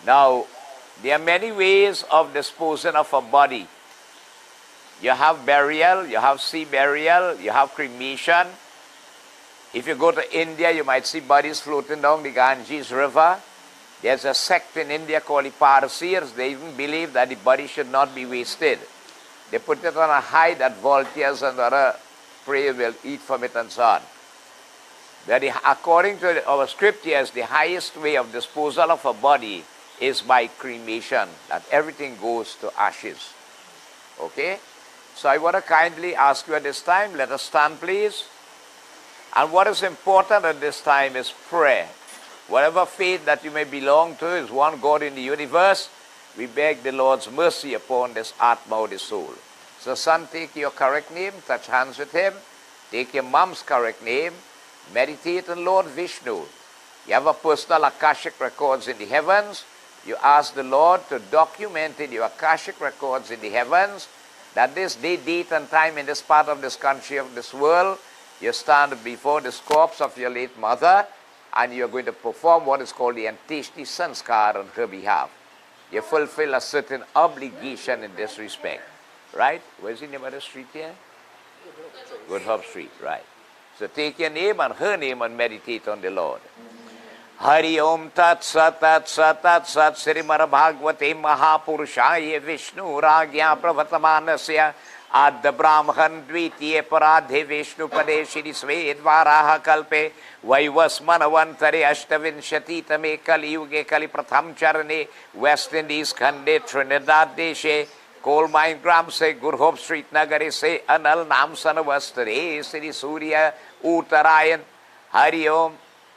Now, there are many ways of disposing of a body. You have burial, you have sea burial, you have cremation. If you go to India, you might see bodies floating down the Ganges River. There's a sect in India called the Parsirs. They even believe that the body should not be wasted. They put it on a hide that vultures and other prey will eat from it and so on. But according to our scriptures, the highest way of disposal of a body is by cremation, that everything goes to ashes. Okay? So I want to kindly ask you at this time, let us stand please. And what is important at this time is prayer. Whatever faith that you may belong to is one God in the universe. We beg the Lord's mercy upon this Atma or the soul. So son, take your correct name, touch hands with him. Take your mom's correct name. Meditate on Lord Vishnu. You have a personal Akashic records in the heavens. You ask the Lord to document in your Akashic records in the heavens that this day, date and time in this part of this country, of this world, you stand before this corpse of your late mother and you're going to perform what is called the Anteshti Sanskar on her behalf. You fulfill a certain obligation in this respect. Right? Where's the name of the street here? Good Hope Street, right. So take your name and her name and meditate on the Lord. Hari Om Tat Sat Tat Sat Tat Sat Srimad Bhagavate Mahapurushaya Vishnu Ragya Pravatamanasya Adda Brahman Dvitiye Paradhe Vishnu Pade Shri Svedvaraha Kalpe Vaivasmanavantare Ashtavinshati Tame Kali Yuge Kali Pratham Charane West Indies Khande Trinidad Deshe Coal Mine Gram se Good Hope Street Nagare se Anal Nam Sanavastare Sri Surya Uttarayan Hari Om.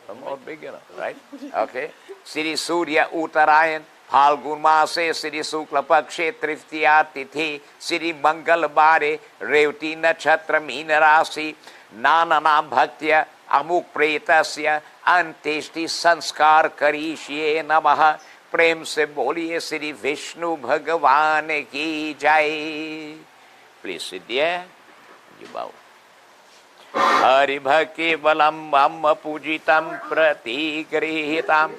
I'm more big enough, right? Okay. Sri Surya Uttarayan Phalgun Mase Sri Sukla Pakshe Triftiya Tithi Sri Mangal Bare Revti Nachatra Meena Rasi Nana Nam Bhaktya Amuk Pretasya Anteshti Sanskar Karishye Namaha प्रेम से बोलिए श्री विष्णु भगवान की जय. Please sit there. You bow. Hari भक्ति बलम मम पूजितम प्रतिगृहीतम.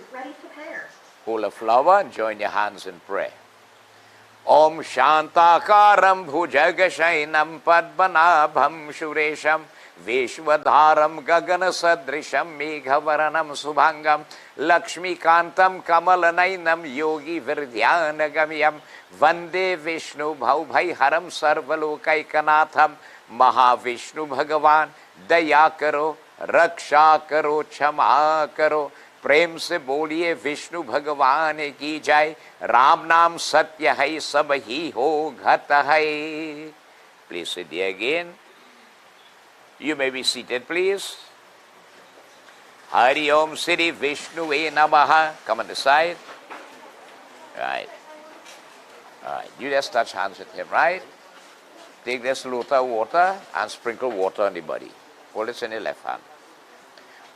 Hold a flower and join your hands in prayer. Om Shantakaram Bhujagashainam Padmanabham Shuresham Vishwadharam Gagana Sadrisham Megavaranam Subhangam Lakshmi Kantam Kamalanainam Yogi Virdhyanagamyam Vande Vishnu Bhaubhai Haram Sarvalokaikanaatham Mahavishnu Bhagavan Daya Karo Raksha Karo Chama Karo. प्रेम से बोलिए विष्णु भगवान की जय. राम नाम सत्य है सब ही हो घट है. Please sit there again. You may be seated, please. Hari Om Sri Vishnuve Namaha. Come on the side. Right. Alright. You just touch hands with him, right? Take this lota water and sprinkle water on the body. Hold it in your left hand.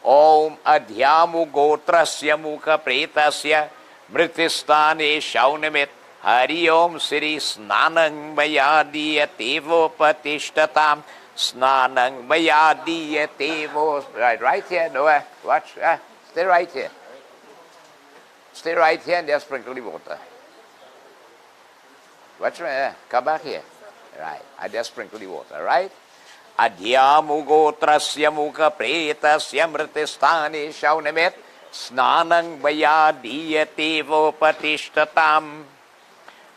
Om Adhyamu Gotrasya Mukha Pretasya Mritistane Shaunamit. Hari Om Sri Snanang Mayadiya Tevo Patishtatam. Snanang Mayadiya Tevo. Right here, Noah. Watch. Stay right here. Stay right here and just sprinkle the water. Watch me. Come back here. Right. I just sprinkle the water, right? Adhyamu Gotrasya Mukha Pretasya Mritistane Shaunamit. Snanang Mayadiya Tevo Patishtatam.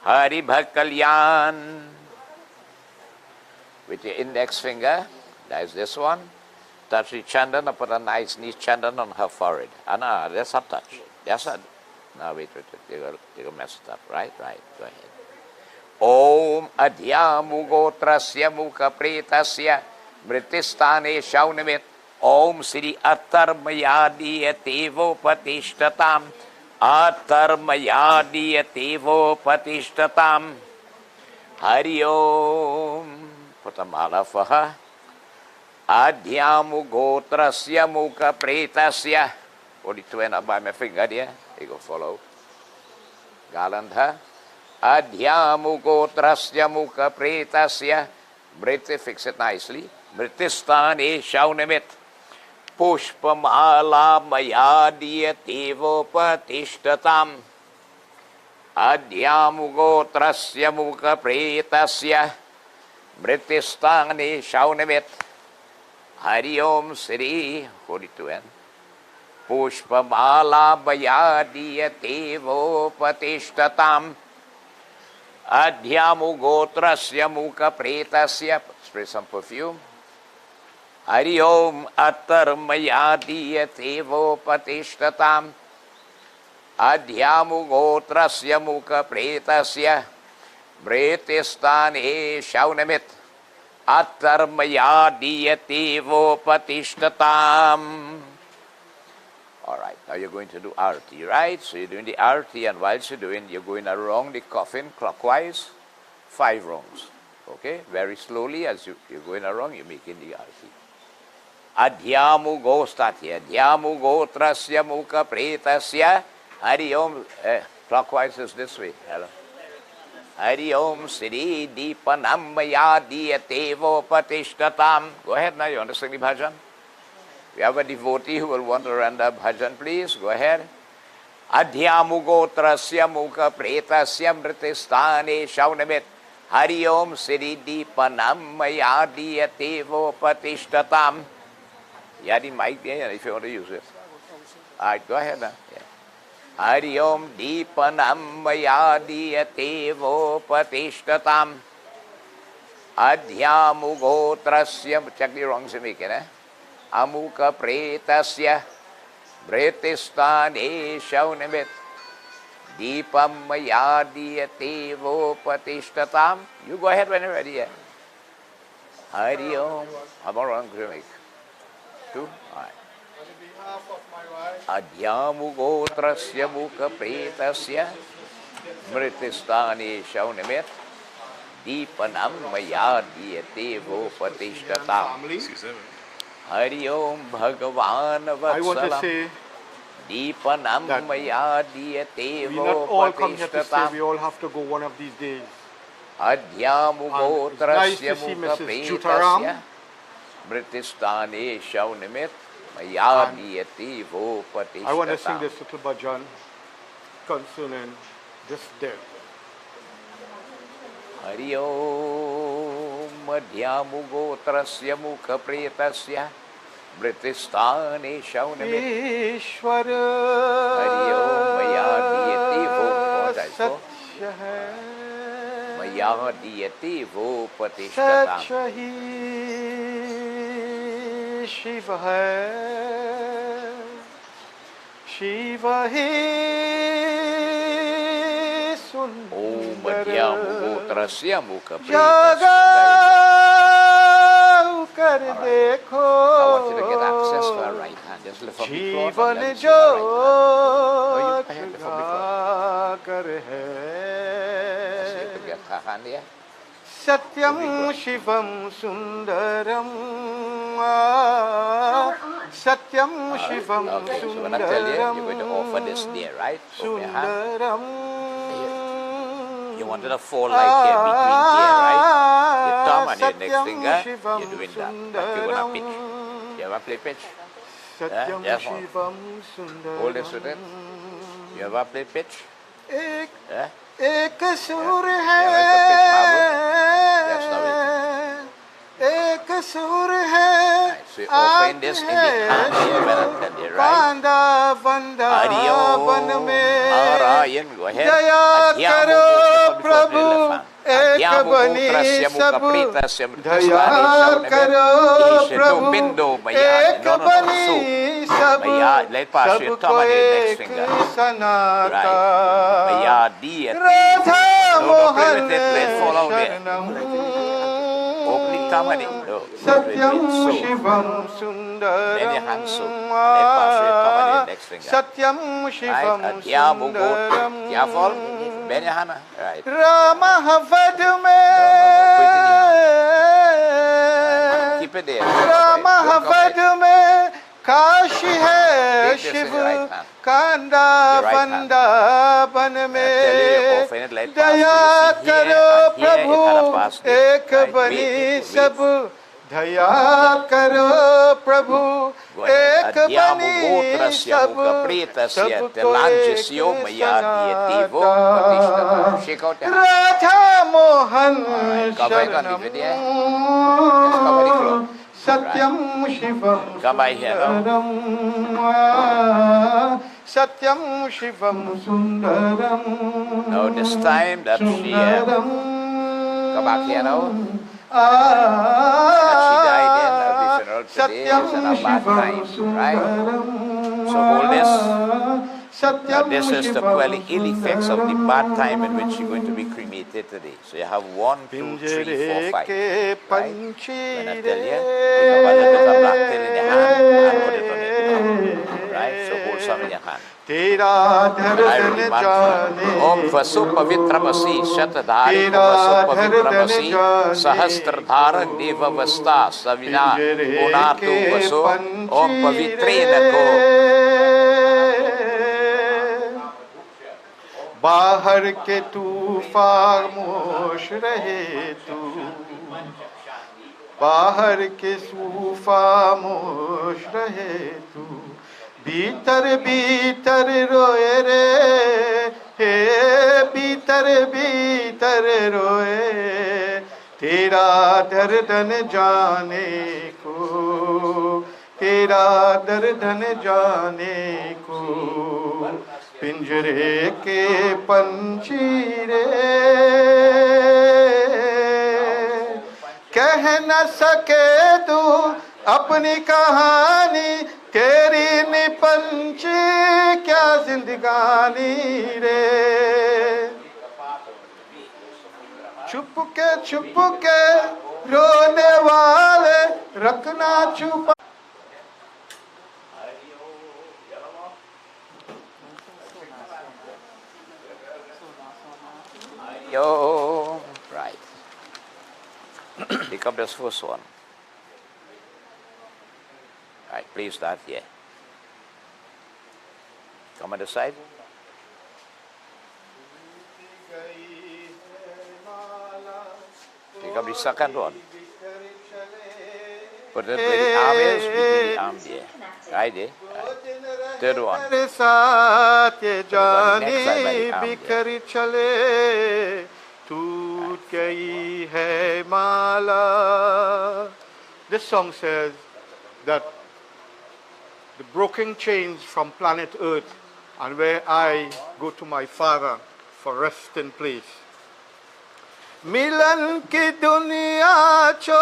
Hari Bhakalyan. With your index finger, that is this one, touch the chandan and put a nice neat chandan on her forehead. No, that's not touch. That's not. No, wait. You're gonna mess it up. Right, go ahead. Om Adhyamu Gotrasya Mukha Pretasya Mritistane Shaunamit. Om Sri Atharmayadiya Tevo Patishtatam. Atharmayadiya Tevo Patishtatam. Hari Om. Put a mala for her. Adhyamu Gotrasya Mukha Pretasya. Hold it to end up by my finger there. You go follow. Garland her. Adhyamu Gotrasya Mukha Pretasya. Brite, fix it nicely. Mritistane Shaunamit. Pushpamala Mayadiya Tevo Patishtatam. Adhyamugotrasya mukha pretasya mritistani shaunamit Hari Om Sri 42 Pushpamala Bayadiyate Vopatishtatam Adhyamugotrasya mukha pretasya, spray some perfume. Hari Om Attarmayadiyate Vopatishtatam Adhyamugotrasya mukha pretasya mritistani shaunamit Attarmayadiyate Vopatishtatam. All right, now you're going to do arti, right? So you're doing the arti, and whilst you're doing, you're going around the coffin clockwise, 5 rounds. Okay, very slowly as you're going around, you're making the arti. Adhyamugo, start here. Adhyamugotrasya mukha pretasya. Hari Om, clockwise is this way. Hello. Hari Om Sri Deepanammayadiyate Vopatishtatam. Go ahead now, you want to sing the bhajan? We have a devotee who will want to render bhajan, please. Go ahead. Adhyamugotrasya mukha pretasya mritistane shaunamit Hari Om Sri Deepanammayadiyate Vopatishtatam. Yeah, the mic there, if you want to use it. All right, go ahead now. Yeah. Hari Om Deepanammayadiyate Vopatishtatam Adhyamugotrasya, check the wrongs you make it, Amukha pretasya mritistane shaunamit Deepammayadiyate Vopatishtatam. You go ahead when you're ready. Yeah. Hari Om. How about wrongs you make? 2? All right. Adhyamugotrasya mukha pretasya mritistani shaunamit Deepanammayadiyate Vopatishtatam. Hari Om Bhagavan Vatsalam. I want to say Deepanammayadiyate we not all come here to stay. Vopatishtatam. We all have to go one of these days. Adhyamugotrasya see mukha Mrs. pretasya mritistani shaunamit Mayadiyate Vopatishtatam. I want to sing this little bhajan concerning this death. Hari Om Adhyamugotrasya mukha pretasya mritistane shaunamit Ishwara Hari Om Mayadiyate Vopatishtatam. Satya hai Mayadiyate Vopatishtatam. Satya hi Shiva hai Shiva hi Om Adhyamugotrasya mukha Jaga pretasya. kar dekho I want you to get access to our right hand. Just lift up the cloth and Jeevan let me see our right hand. jot No, you lift up the cloth. kar See hai if you get her hand here. Satyam Shivam Sundaram Satyam Shivam Okay, so when I tell you, you're going to offer this there, right? Open your hand. Sundaram You wanted to fall like here, between here, right? Your thumb and your next finger, you're doing that. Like you're going to pitch. You ever play pitch? Satyam Yes, Shivam Sundaram Hold this with it. You ever play pitch? Ek Yeah? एक सुर Yeah, है where's the pitch, Babu? That's the way. एक सुर है Right, so you're offering this in the hand here when I tell you, right? कांदा बंदा Hari बन Om में Narayan, go ahead. जया करो प्रभु एक बनी सब दया करो प्रभु एक बनी सब सबको एक सनाता राधा मोहन शरणम सत्यम शिवम सुंदरम सत्यम शिवम सुंदरम राम वध में राम वध में काशी है शिव कांदा बंदा बन में दया करो प्रभु एक बनी सब दया करो प्रभु एक बनी सबको एक सनातन राधा मोहन शरणम सत्यम शिवम सुंदरम सत्यम Shivam Sundaram. Now this time that she come back here now. That she died in the funeral today is in a bad time, right? So hold this. This is the probably ill effects of the bad time in which you're going to be cremated today. So you have 1, 2, 3, 4, 5. Right? When I tell you, you have a little bit of black pill in your hand and put it on it. Right? So hold some in your hand. Om Vasu Pavitramasi Shatadhari Vasu Pavitramasi Sahastradharan Deva Vasta Savina Unatu Vasu Om Pavitrenako. बाहर के तूफान खामोश रहे तू, बाहर के तूफान खामोश रहे तू, भीतर भीतर रोए रे, हे भीतर भीतर रोए, तेरा दर्द न जाने को, तेरा दर्द न जाने को, पिंजरे के पंछी रे कह न सके तू अपनी कहानी, तेरी निपंची क्या जिंदगानी रे, छुप के रोने वाले रखना छुपा. Yo, right. Pick up this first one. Right, please start here. Come on the side. Pick up the second one. Put it where the arm is, between the arm there. Right there. Right. Third one. This song says that the broken chains from planet Earth and where I go to my Father for resting place. मिलन की दुनिया जो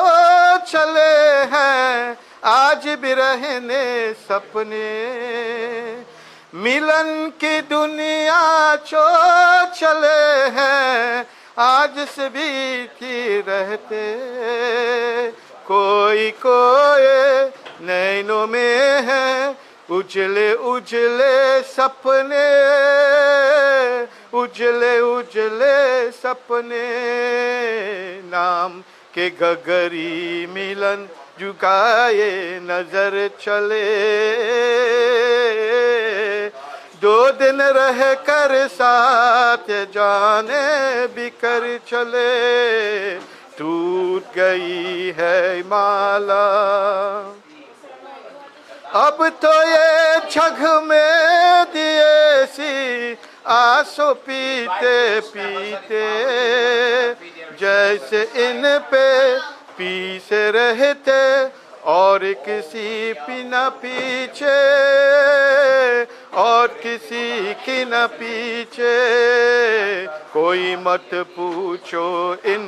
चले हैं आज भी रहने सपने, मिलन की दुनिया जो चले हैं आज से भी की रहते, कोई कोई नैनों में है उजले उजले सपने, उजले उजले सपने, नाम के गगरी मिलन झुकाए नजर चले, दो दिन रह कर साथ जाने बिखर चले, टूट गई है माला, अब तो ये छग में दिए सी आंसू पीते पीते, जैसे इन पे पीसे रहते और किसी की न पीछे, और किसी की न पीछे, कोई मत पूछो इन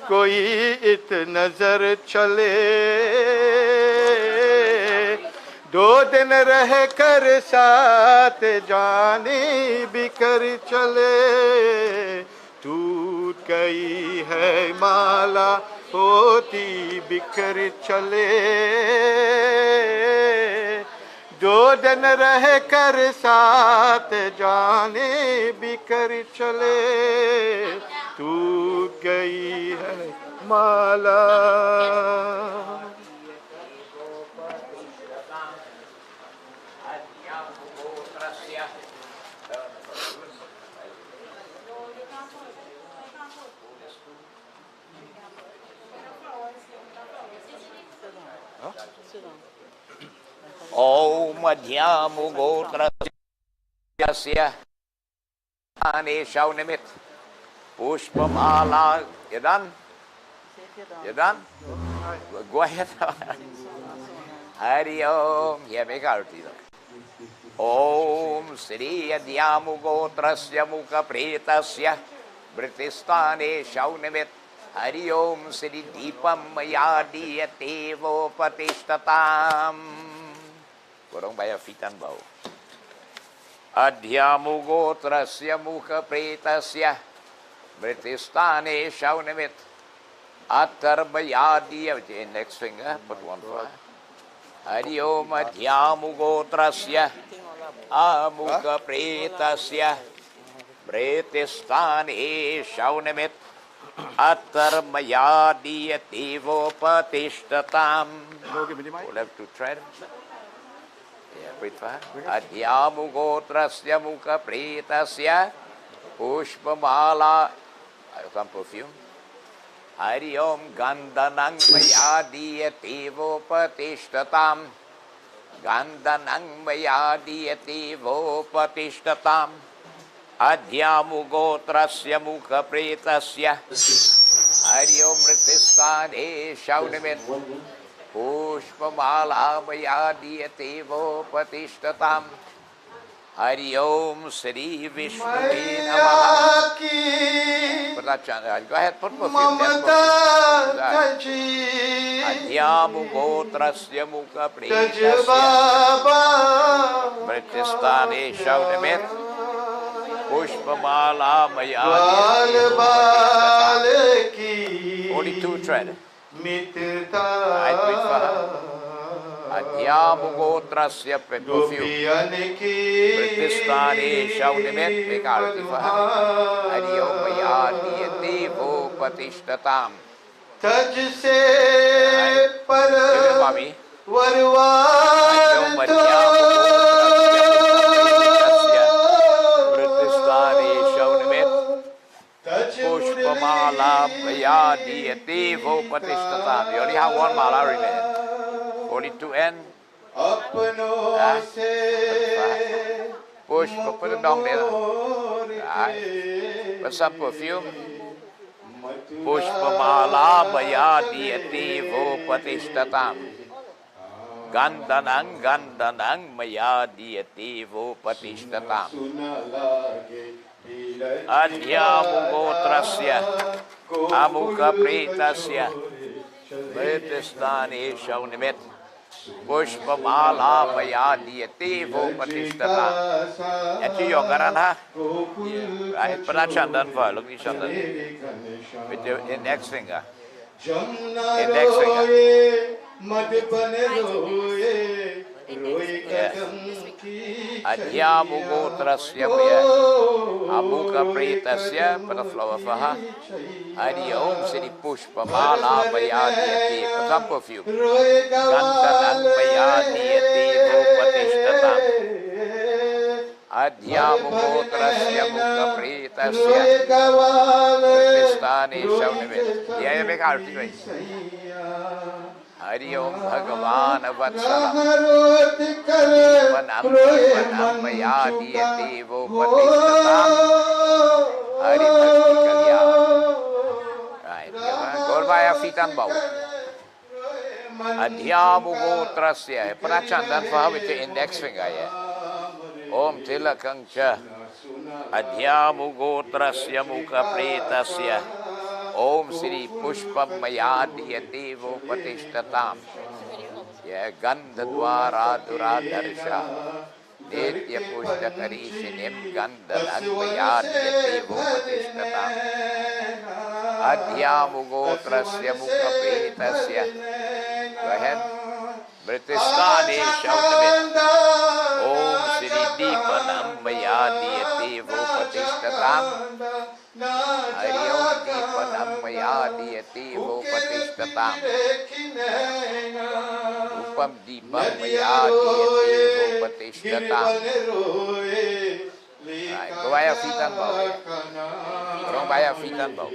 कोई इत नजर चले, दो दिन रह कर साथ जाने बिखर चले, टूट गई है माला होती बिखर चले, दो दिन रह कर साथ जाने बिखर चले, टूट गई है माला. Om Madhyamu Gotrasya Ane Shaunimit Pushpamala. You done? You done? Go ahead. Hari Om. Yeah, make arati. Om Sri Adhyamu Gotrasya Mukha Pretasya Britistane Shaunimit Hari Om Sri Deepam Mayadiyate Vopatishtatam. Kurang bayar fitan bau. Adhyamu Gotrasya Mukha Pretasya Britistane Shaunimit Atarbayadiya. Next finger, put one for. Hari Om Adhyamu Gotrasya Amukha Pretasya Britistane Shaunimit Atarmayadiyate Vopatishtatam. We'll have to try them. Yeah, breathe for her. Adhyamu Gotrasya Mukha Pretasya Pushpamala. Some perfume. Hari Om Gandhanang Mayadiyate Vopatishtatam. Gandhanang Mayadiyate Vopatishtatam. Adhyamu Gotrasya Mukha Pretasya Hari Om Ritistane Shaunimit Pushpamala Mayadiyate Vopatishtatam. Hari Om Sri Vishnu Namaha. Go ahead, put perfume. Adhyamu Gotrasya Mukha Pretasya Britistane Shaunimit Pushpamala Mayadiyate. Only two tread. Adhyamu Gotrasya perfume. Britistane Shaunimit. Make arati for her. Hari Om Mayadiyate Vopatishtatam. तज से पर वरवान तो Britistane Shaunimit Pushpamala Mayadiyate Vopatishtatam. You only have one mala remaining. Only two end. Pushpa, put it down there. Put some perfume. Pushpamala Mayadiyate Vopatishtatam. Gandhanang Mayadiyate Vopatishtatam. Adhyamu Gotrasya Amukha Pretasya Britistane Shaunimit Pushpamala Mayadiyate Vopatishtatam. Actually, your Garana. Right, put that chandan for. Look at chandan. With your index finger. Index finger. Yes. Adhyamu Gotrasya Amukha Pretasya. Put a flower for her. Hari Om Sri Pushpamala Mayadiyate. Put some perfume. Gandhanang Mayadiyate Vopatishtatam. Adhyamu Gotrasya Mukha Pretasya Britistane Shaunimit. Yeah, make arti right. Hari Om Bhagavan Vatsalam Panam Mayadiyate Vopatishtatam. Hari Bhakti Kalyan. Right, go by a feet and bow. Adhyamu Gotrasya. Put a chandan for her with your index finger. Om Tilakang Cha Adhyamu Gotrasya Mukha Pretasya Om Sri Pushpam Mayadiyate Vopatishtatam. Yeah, Gandhadvara Duradarsha Nitya Pushtakarishinim Gandhanang Mayadiyate Vopatishtatam. Adhyamu Gotrasya Mukha Pretasya. Go ahead. Britistane Shaunimit Om Sri Deepanam Mayadiyate Vopatishtatam. Hari Om Deepanam Mayadiyate Vopatishtatam. Upam Deepam Mayadiyate Vopatishtatam. Right, go by your feet and bow. Go by your feet and bow.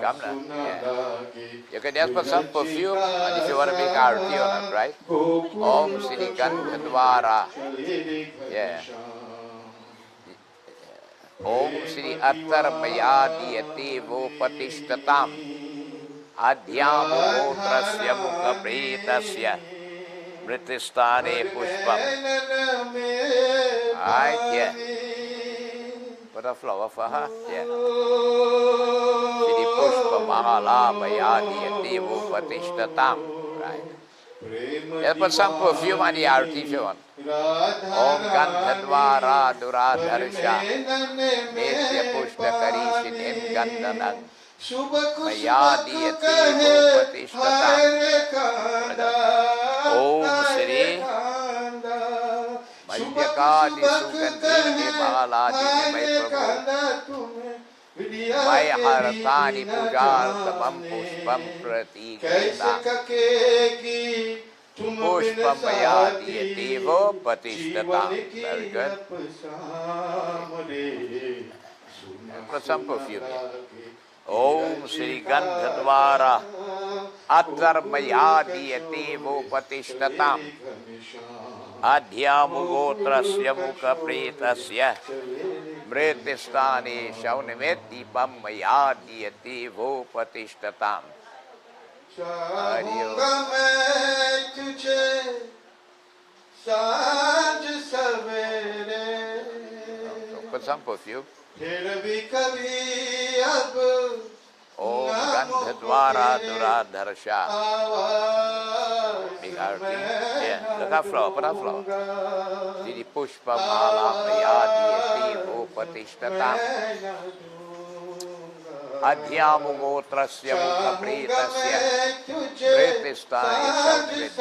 come now. Yeah. You can just put some perfume, and if you want to make arti on it, right? Om Sri Gandhadvara. Yeah. Om Sri Attar Mayadiyati Vopatishtatam Adhyamu Gotrasya Mukha Pretasya Mritistane Pushpam. Alright, yeah. Put a flower for her. Yeah. Shri Pushpa Mahala Mayadiyati Vopatishtatam. Right. Yeah, put some perfume on the arti if you want. Om Gandhadvara Duradharsha Nitya Pushta Karishinim Gandhanang Mayadiyati Vopatishtatam. Om Sri Madhyakadi Sugandhini Mahaladi May Prabhu May Haratani Pujartamam Pushpam Pratikita Pushpam Mayadiyati Vopatishtatam. Very good. Put some perfume. Om Sri Gandhadvara Attar Mayadiyati Vopatishtatam Adhyamu Gotrasya Mukha Pretasya Mritistani Shaunimeti Pam Mayadiyati Vopatishtatam. Put some perfume. Om Gandhadvara Duradharsha. Big arti. Yeah, look at flower, put a flower. Siri Pushpa Mala Mayadiyati Vopatishtatam Adhyamu Gotrasya Mukha Pretasya Mritistani Shaunimeti.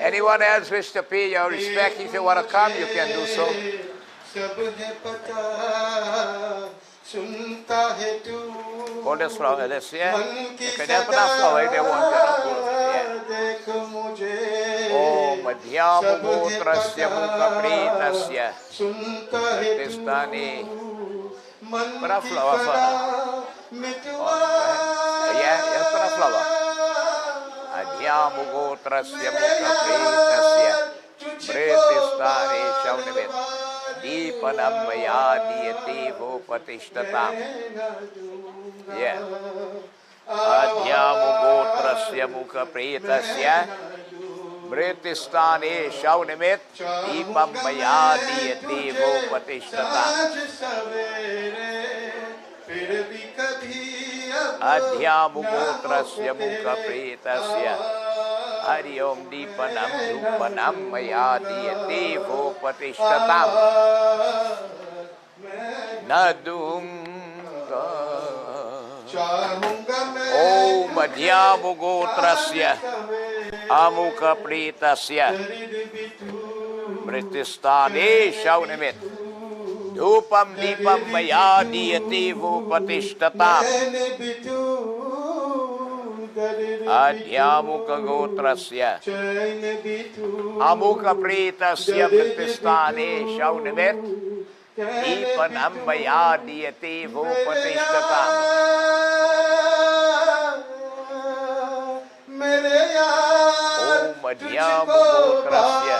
Anyone else wish to pay your respect? If you want to come, you can do so. Hold this flower, let's see. You can just put a flower if they want to. Om Adhyamu Gotrasya Mukha Pretasya Mritistani. Put a flower for her. Yeah, put a flower. Adhyamu Gotrasya Mukha Pretasya Mritistani Shaunimeti Deepanam Mayadiyati Vopatishtatam. Yeah. Adhyamu Gotrasya Mukha Pretasya Mritistani Shaunimeti Deepam Mayadiyati Vopatishtatam. Adhyamu Gotrasya Mukha Pretasya Hari Om Deepanam Dhupanam Mayadiyati Vopatishtatam Nadunga Om Adhyamu Gotrasya Amukha Pretasya Mritistani Shaunimeti Dhupam Deepam Mayadiyati Vopatishtatam Adhyamukha Gotrasya Amukha Pretasya Mritistani Shaunimeti Deepanam Mayadiyati Vopatishtatam. Om Adhyamu Gotrasya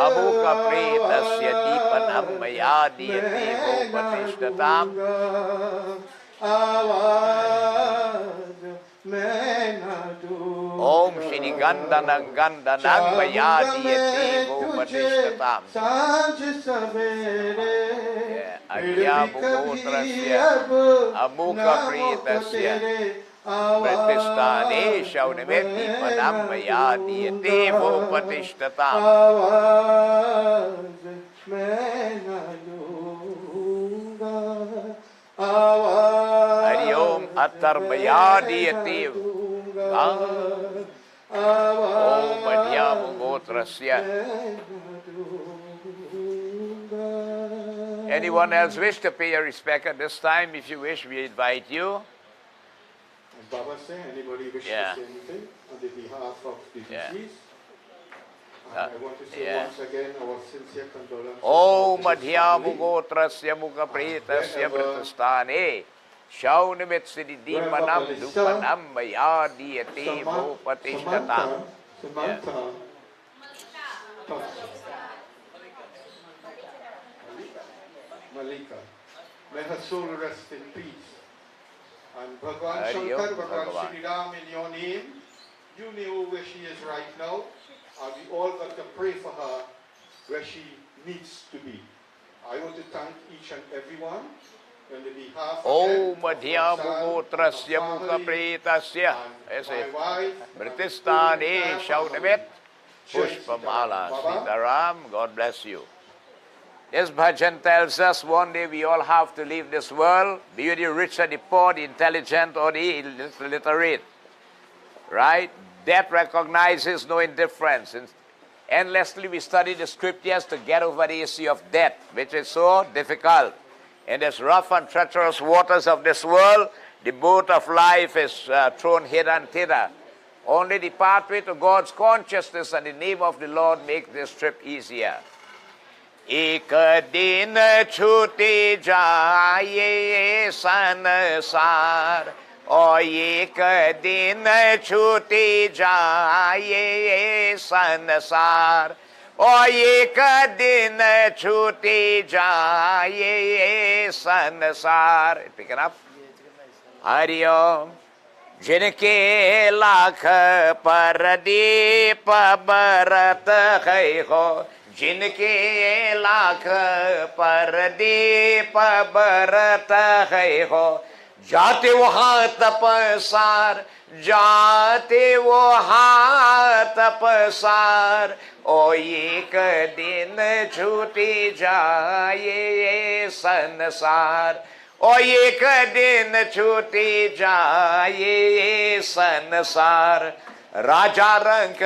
Amukha Pretasya Deepanam Mayadiyati Vopatishtatam. Om Shri Gandhanang Gandhanang Mayadiyati Vopatishtatam. Adhyamu Gotrasya Amukha Pretasya Mritistani Shaunimeti Deepanam Mayadiyati Vopatishtatam. Hari Om Attar Mayadiyati Om Adhyamu Gotrasya. Anyone else wish to pay your respect at this time? If you wish, we invite you. Baba say, anybody wish to say anything on the behalf of the deceased? I want to say once again our sincere condolences. Om Adhyamu Gotrasya Mukha Pretasya Mritistani Shaunimit Siddhi Manam Dupanam Maya Diati Mo Patishtatam. Samantha, Malika. May her soul rest in peace. And Bhagwan Shankar, Bhagwan Shri Ram, in your name, you know where she is right now, and we all got to pray for her where she needs to be. I want to thank each and everyone on the behalf of Madhya Mugotrasya Mukha Pretasya. my wife, Britistani Shaunimit Pushpamala. Sitaram, God bless you. This bhajan tells us one day we all have to leave this world, be the rich or the poor, the intelligent or the illiterate. Right? Death recognizes no indifference. Endlessly we study the scriptures to get over the issue of death, which is so difficult. In this rough and treacherous waters of this world, the boat of life is thrown hither and thither. Only the pathway to God's consciousness and the name of the Lord makes this trip easier. एक दिन छूटी जाए संसार और एक दिन छूटी जाए संसार और एक दिन छूटी जाए संसार. Pick it up. हरि ओम. जिनके लाख परदीप बरत है हो, जिनके लाख परदीप बरत है हो, जाते वो तपसार, जाते वो तपसार, ओ एक दिन छूटी जाए संसार, ओ एक दिन छूटी जाए संसार. राजा रंग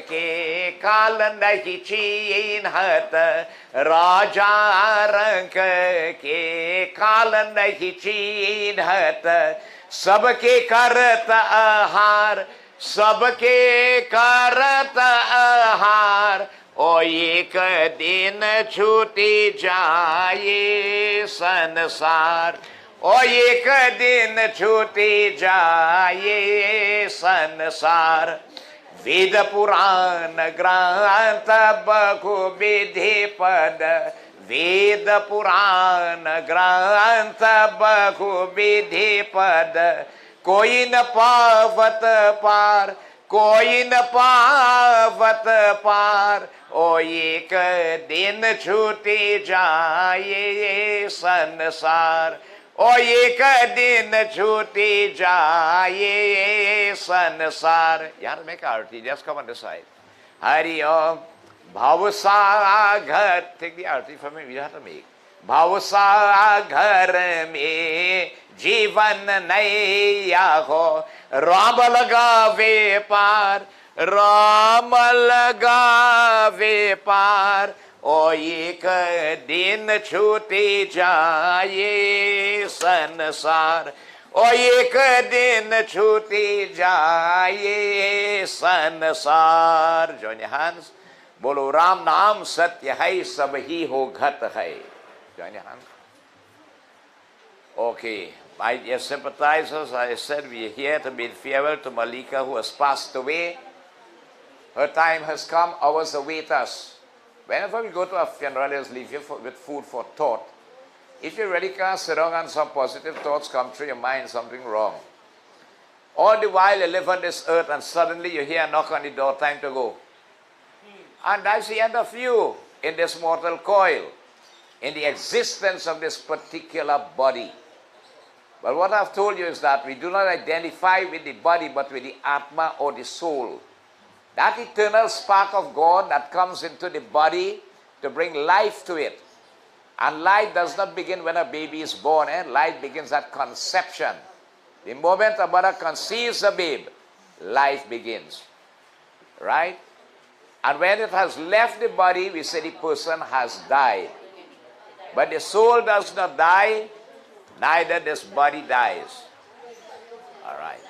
के काल नहीं चीन्हत, राजा रंग के काल नहीं चीन्हत, सबके करत आहार, सबके करत आहार, ओ एक दिन छूटी जाए संसार, ओ एक दिन छूटी जाए संसार. वेद पुराण ग्रंथ बहु विधि पद, वेद पुराण ग्रंथ बहु विधि पद, कोई न पावत पार, कोई न पावत पार, ओ एक दिन छूटी जाए संसार, ओ एक दिन छूटी जाए संसार. You have to make arati, just come on this side. Hari Om. Bhavsagar, take the arati from me, we have to make. Bhavsagar में जीवन नैया हो, राम लगावे पार, राम लगावे पार, ओ एक दिन छूटी जाए संसार, ओ एक दिन छूटी जाए संसार. Join your hands. बोलो राम नाम सत्य है, सब ही हो घट है. Join your hands. Okay, my dear sympathizers, I said we are here to bid farewell to Malika who has passed away. Her time has come, ours await us. Whenever we go to a funeral, let's leave you with food for thought. If you really can't sit down and some positive thoughts come through your mind, something wrong. All the while you live on this earth and suddenly you hear a knock on the door, time to go. And that's the end of you in this mortal coil, in the existence of this particular body. But what I've told you is that we do not identify with the body, but with the Atma or the soul. That eternal spark of God that comes into the body to bring life to it. And life does not begin when a baby is born. Life begins at conception. The moment a mother conceives a babe, life begins. Right? And when it has left the body, we say the person has died. But the soul does not die, neither this body dies. All right.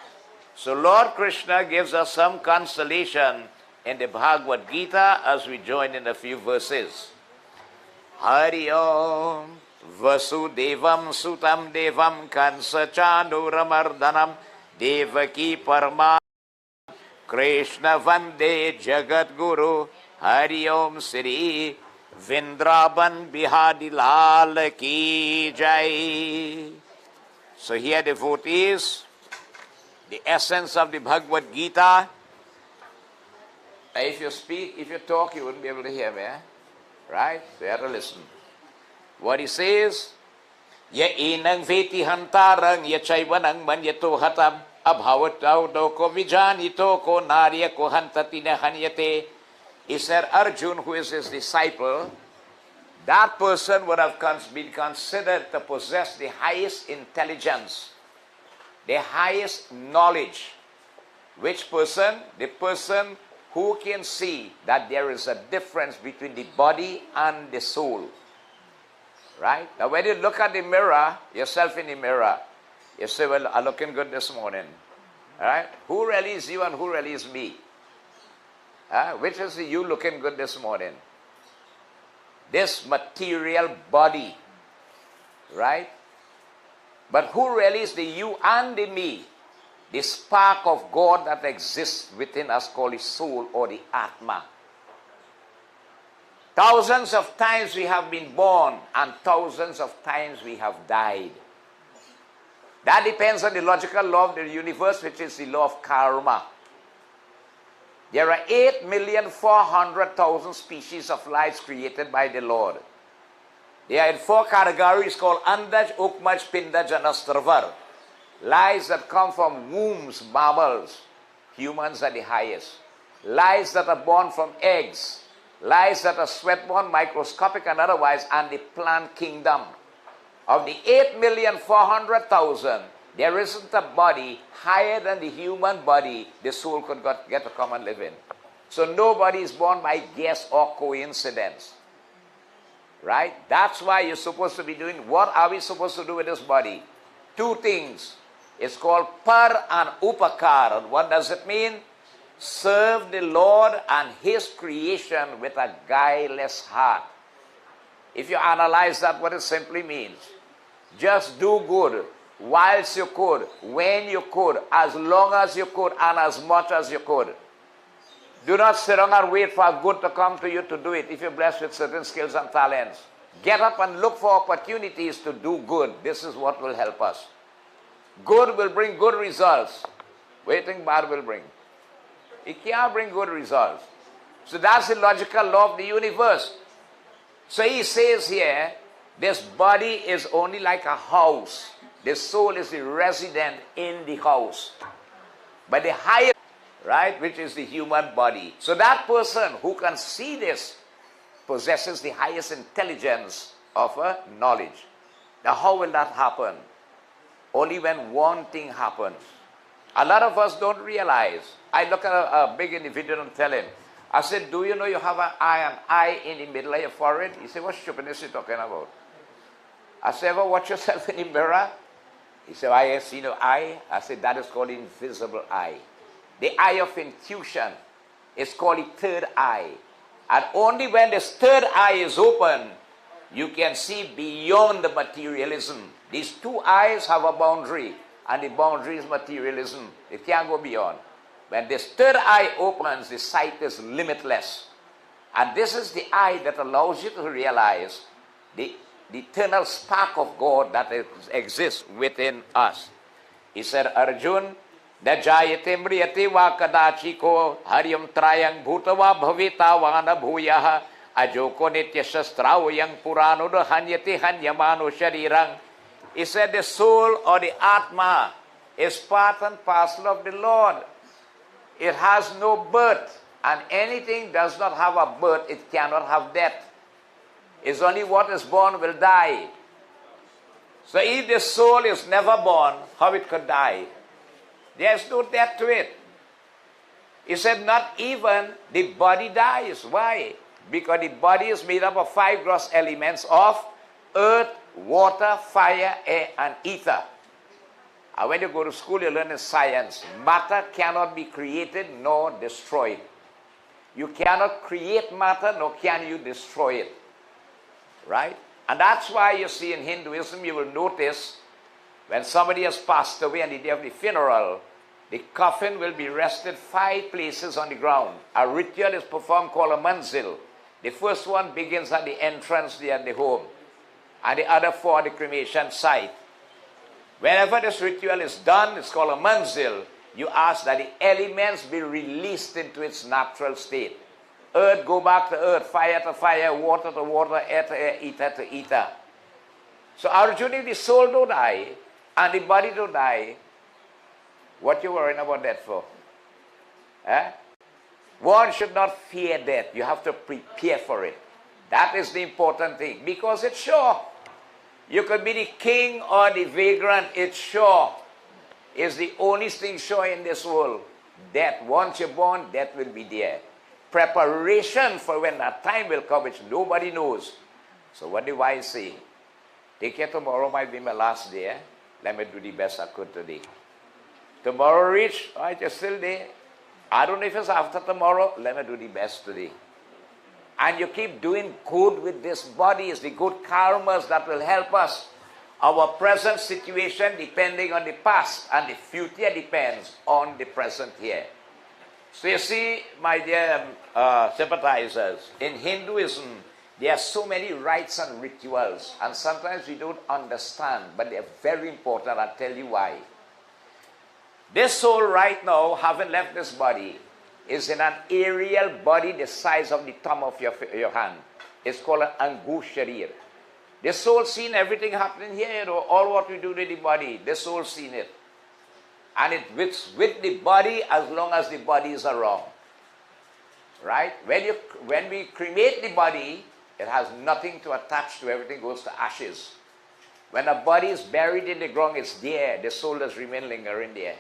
So Lord Krishna gives us some consolation in the Bhagavad Gita as we join in a few verses. Hari Om. Vasudevam Sutam Devam Kansachanuramardanam Devaki Parma Krishna Vande Jagat Guru Hari Om Sri Vindraban Bihadi Lal Ki Jai. So here devotees, the essence of the Bhagavad Gita. If you speak, if you talk, you wouldn't be able to hear me, right? So you have to listen. What he says, Ya inang veti hantarang ya chaivanang manyato hatam abhavatau doko vijanito ko narya ko hantatina hanyate. He said, Arjun, who is his disciple, that person would have been considered to possess the highest intelligence, the highest knowledge. Which person? The person who can see that there is a difference between the body and the soul. Right? Now when you look at the mirror, yourself in the mirror, you say, well, I'm looking good this morning. All right? Who really is you and who really is me? Which is you looking good this morning? This material body. Right? But who really is the you and the me? The spark of God that exists within us called the soul or the Atma. Thousands of times we have been born and thousands of times we have died. That depends on the logical law of the universe, which is the law of karma. There are 8,400,000 species of lives created by the Lord. They are in 4 categories called Andaj, Ukmaj, Pindaj, and Astravar. Lives that come from wombs, mammals. Humans are the highest. Lives that are born from eggs. Lives that are sweat-born, microscopic and otherwise, and the plant kingdom. Of the 8,400,000, there isn't a body higher than the human body the soul could get to come and live in. So nobody is born by guess or coincidence. Right? That's why you're supposed to be doing, what are we supposed to do with this body? 2 things. It's called par and upakar. And what does it mean? Serve the Lord and His creation with a guileless heart. If you analyze that, what it simply means, just do good whilst you could, when you could, as long as you could, and as much as you could. Do not sit down and wait for good to come to you to do it if you're blessed with certain skills and talents. Get up and look for opportunities to do good. This is what will help us. Good will bring good results. Waiting bad will bring. It can't bring good results. So that's the logical law of the universe. So he says here, this body is only like a house. The soul is the resident in the house. But the higher, right, which is the human body. So that person who can see this possesses the highest intelligence of knowledge. Now how will that happen? Only when one thing happens. A lot of us don't realize. I look at a big individual and tell him, I said, do you know you have an eye in the middle of your forehead? He said, what stupidness are you talking about? I said, ever watch yourself in the mirror? He said, I have seen your eye. I said, that is called invisible eye. The eye of intuition is called the third eye. And only when this third eye is open, you can see beyond the materialism. These 2 eyes have a boundary, and the boundary is materialism. It can't go beyond. When this third eye opens, the sight is limitless. And this is the eye that allows you to realize the eternal spark of God that exists within us. He said, Arjun, Najayate mriyate va kadachiko haryam trayang bhutava bhavita vana bhuyaha ajoko nitya shastravyang purano hanyate hanyamano sharirang. He said the soul or the Atma is part and parcel of the Lord. It has no birth, and anything does not have a birth, it cannot have death. It's only what is born will die. So if the soul is never born, how it could die? There's no death to it. He said not even the body dies. Why? Because the body is made up of 5 gross elements of earth, water, fire, air, and ether. And when you go to school, you learn in science, matter cannot be created nor destroyed. You cannot create matter, nor can you destroy it. Right? And that's why you see in Hinduism, you will notice when somebody has passed away on the day of the funeral, the coffin will be rested 5 places on the ground. A ritual is performed called a manzil. The first one begins at the entrance there at the home, and the other 4 at the cremation site. Whenever this ritual is done, it's called a manzil. You ask that the elements be released into its natural state. Earth go back to earth, fire to fire, water to water, air to air, ether to ether. So Arjuna, the soul don't die, and the body don't die. What you worrying about that for? Eh? One should not fear death. You have to prepare for it. That is the important thing. Because it's sure. You could be the king or the vagrant. It's sure. It's the only thing sure in this world. Death. Once you're born, death will be there. Preparation for when that time will come, which nobody knows. So what do I say? Take care, tomorrow might be my last day. Let me do the best I could today. Tomorrow reach, all right, you're still there. I don't know if it's after tomorrow. Let me do the best today. And you keep doing good with this body. It's the good karmas that will help us. Our present situation depending on the past, and the future depends on the present here. So you see, my dear sympathizers, in Hinduism, there are so many rites and rituals, and sometimes we don't understand, but they're very important. I'll tell you why. This soul right now, having left this body, is in an aerial body the size of the thumb of your hand. It's called an angusharir. The soul seen everything happening here, all what we do to the body, the soul seen it. And it's with the body as long as the body is around. Right? When we cremate the body, it has nothing to attach to, everything goes to ashes. When a body is buried in the ground, it's there. The soul does remain lingering there.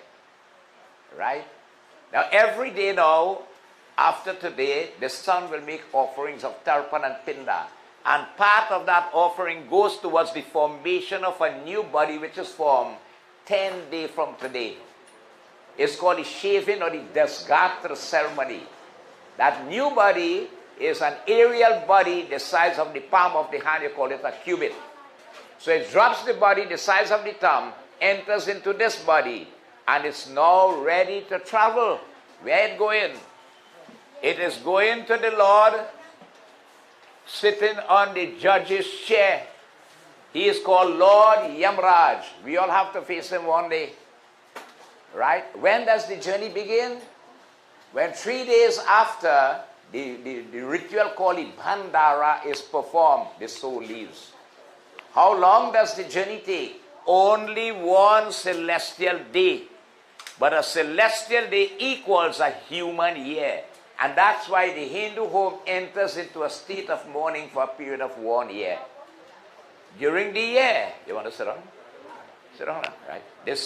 Right? Now, every day now, after today, the sun will make offerings of tarpan and pinda. And part of that offering goes towards the formation of a new body which is formed 10 days from today. It's called the shaving or the desgatra ceremony. That new body is an aerial body the size of the palm of the hand. You call it a cubit. So it drops the body the size of the thumb, enters into this body, and it's now ready to travel. Where it going? It is going to the Lord, sitting on the judge's chair. He is called Lord Yamraj. We all have to face him one day. Right? When does the journey begin? When 3 days after the ritual called Bandara is performed, the soul leaves. How long does the journey take? Only 1 celestial day. But a celestial day equals a human year. And that's why the Hindu home enters into a state of mourning for a period of 1 year. During the year, you want to sit down? Sit down, right? The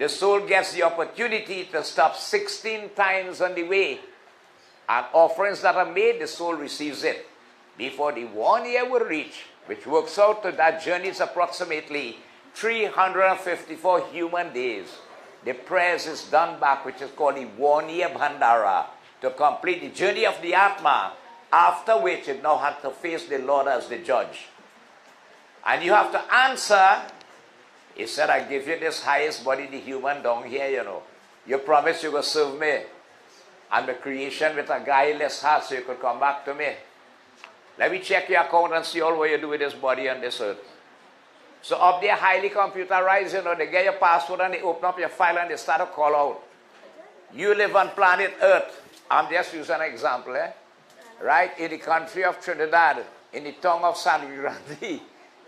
soul gets the opportunity to stop 16 times on the way. And offerings that are made, the soul receives it. Before the 1 year will reach, which works out to that journey is approximately 354 human days. The prayers is done back, which is called the 1 year Bhandara, to complete the journey of the Atma, after which it now had to face the Lord as the judge. And you have to answer. He said, I give you this highest body, the human down here, you know. You promise you will serve me. And the creation with a guileless heart so you could come back to me. Let me check your account and see all what you do with this body on this earth. So up there, highly computerized, you know, they get your password and they open up your file and they start to call out. You live on planet Earth. I'm just using an example, right? In the country of Trinidad, in the tongue of San Grande,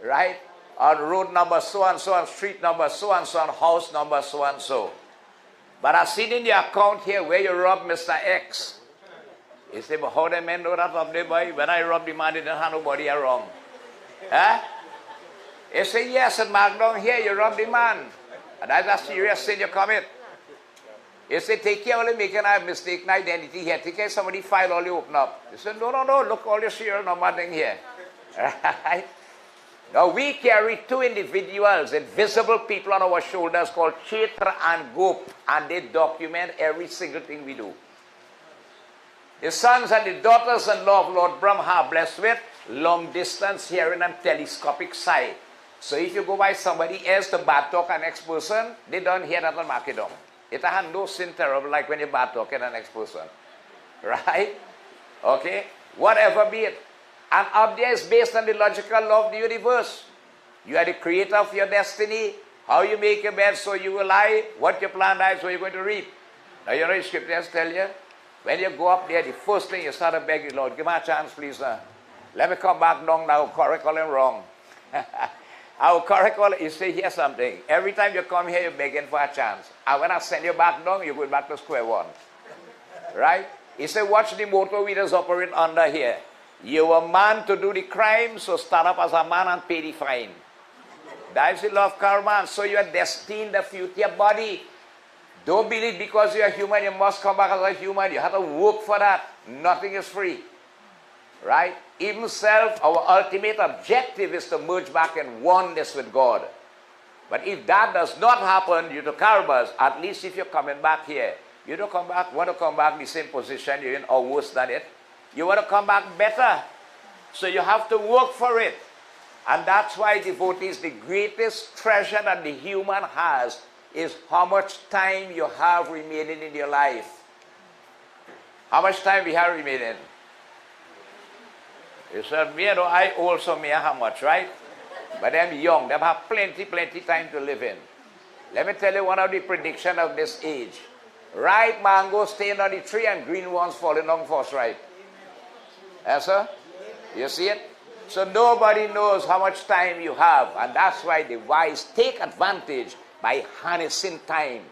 right? On road number so and so, on street number so and so, on house number so and so. But I've seen in your account here where you robbed Mr. X. You say, but how the men know that up there, boy? When I robbed the man, they didn't have nobody wrong. Huh? You say, yes, and mark down here, you robbed the man. And that's a serious sin you commit. You say, take care, only making a mistaken identity here. Take care, somebody file all you open up. You say, no, look, all your serial number thing here. Right? Now, we carry 2 individuals, invisible people on our shoulders called Chetra and Gop, and they document every single thing we do. The sons and the daughters-in-law of Lord Brahma, blessed with, long distance hearing and telescopic sight. So if you go by somebody else to bad talk an next person, they don't hear that and mark it down. It has no sin terrible like when you bad talk an next person. Right? Okay? Whatever be it. And up there is based on the logical law of the universe. You are the creator of your destiny. How you make your bed, so you will lie. What you plant is what you're going to reap. Now you know the scriptures tell you, when you go up there, the first thing you start to beg the Lord, give me a chance, please, sir. Let me come back down now, correct all him wrong. I will correct all, you say, here's something. Every time you come here, you're begging for a chance. And when I send you back down, you're going back to square one. Right? He said, watch the motor wheels operate under here. You're a man to do the crime, so stand up as a man and pay the fine. That is the law of karma. So you are destined to future body. Don't believe because you are human, you must come back as a human. You have to work for that. Nothing is free. Right? Even self, our ultimate objective is to merge back in oneness with God. But if that does not happen due to karmas, at least if you're coming back here, you don't come back, want to come back the same position you're in or worse than it. You want to come back better. So you have to work for it. And that's why, devotees, the greatest treasure that the human has is how much time you have remaining in your life. How much time we have remaining? You said, you know, I also may how much, right? But I'm young. They have plenty time to live in. Let me tell you one of the predictions of this age. Ripe mangoes staying on the tree and green ones falling on first ripe. Yes, sir? You see it? So nobody knows how much time you have. And that's why the wise take advantage by harnessing time.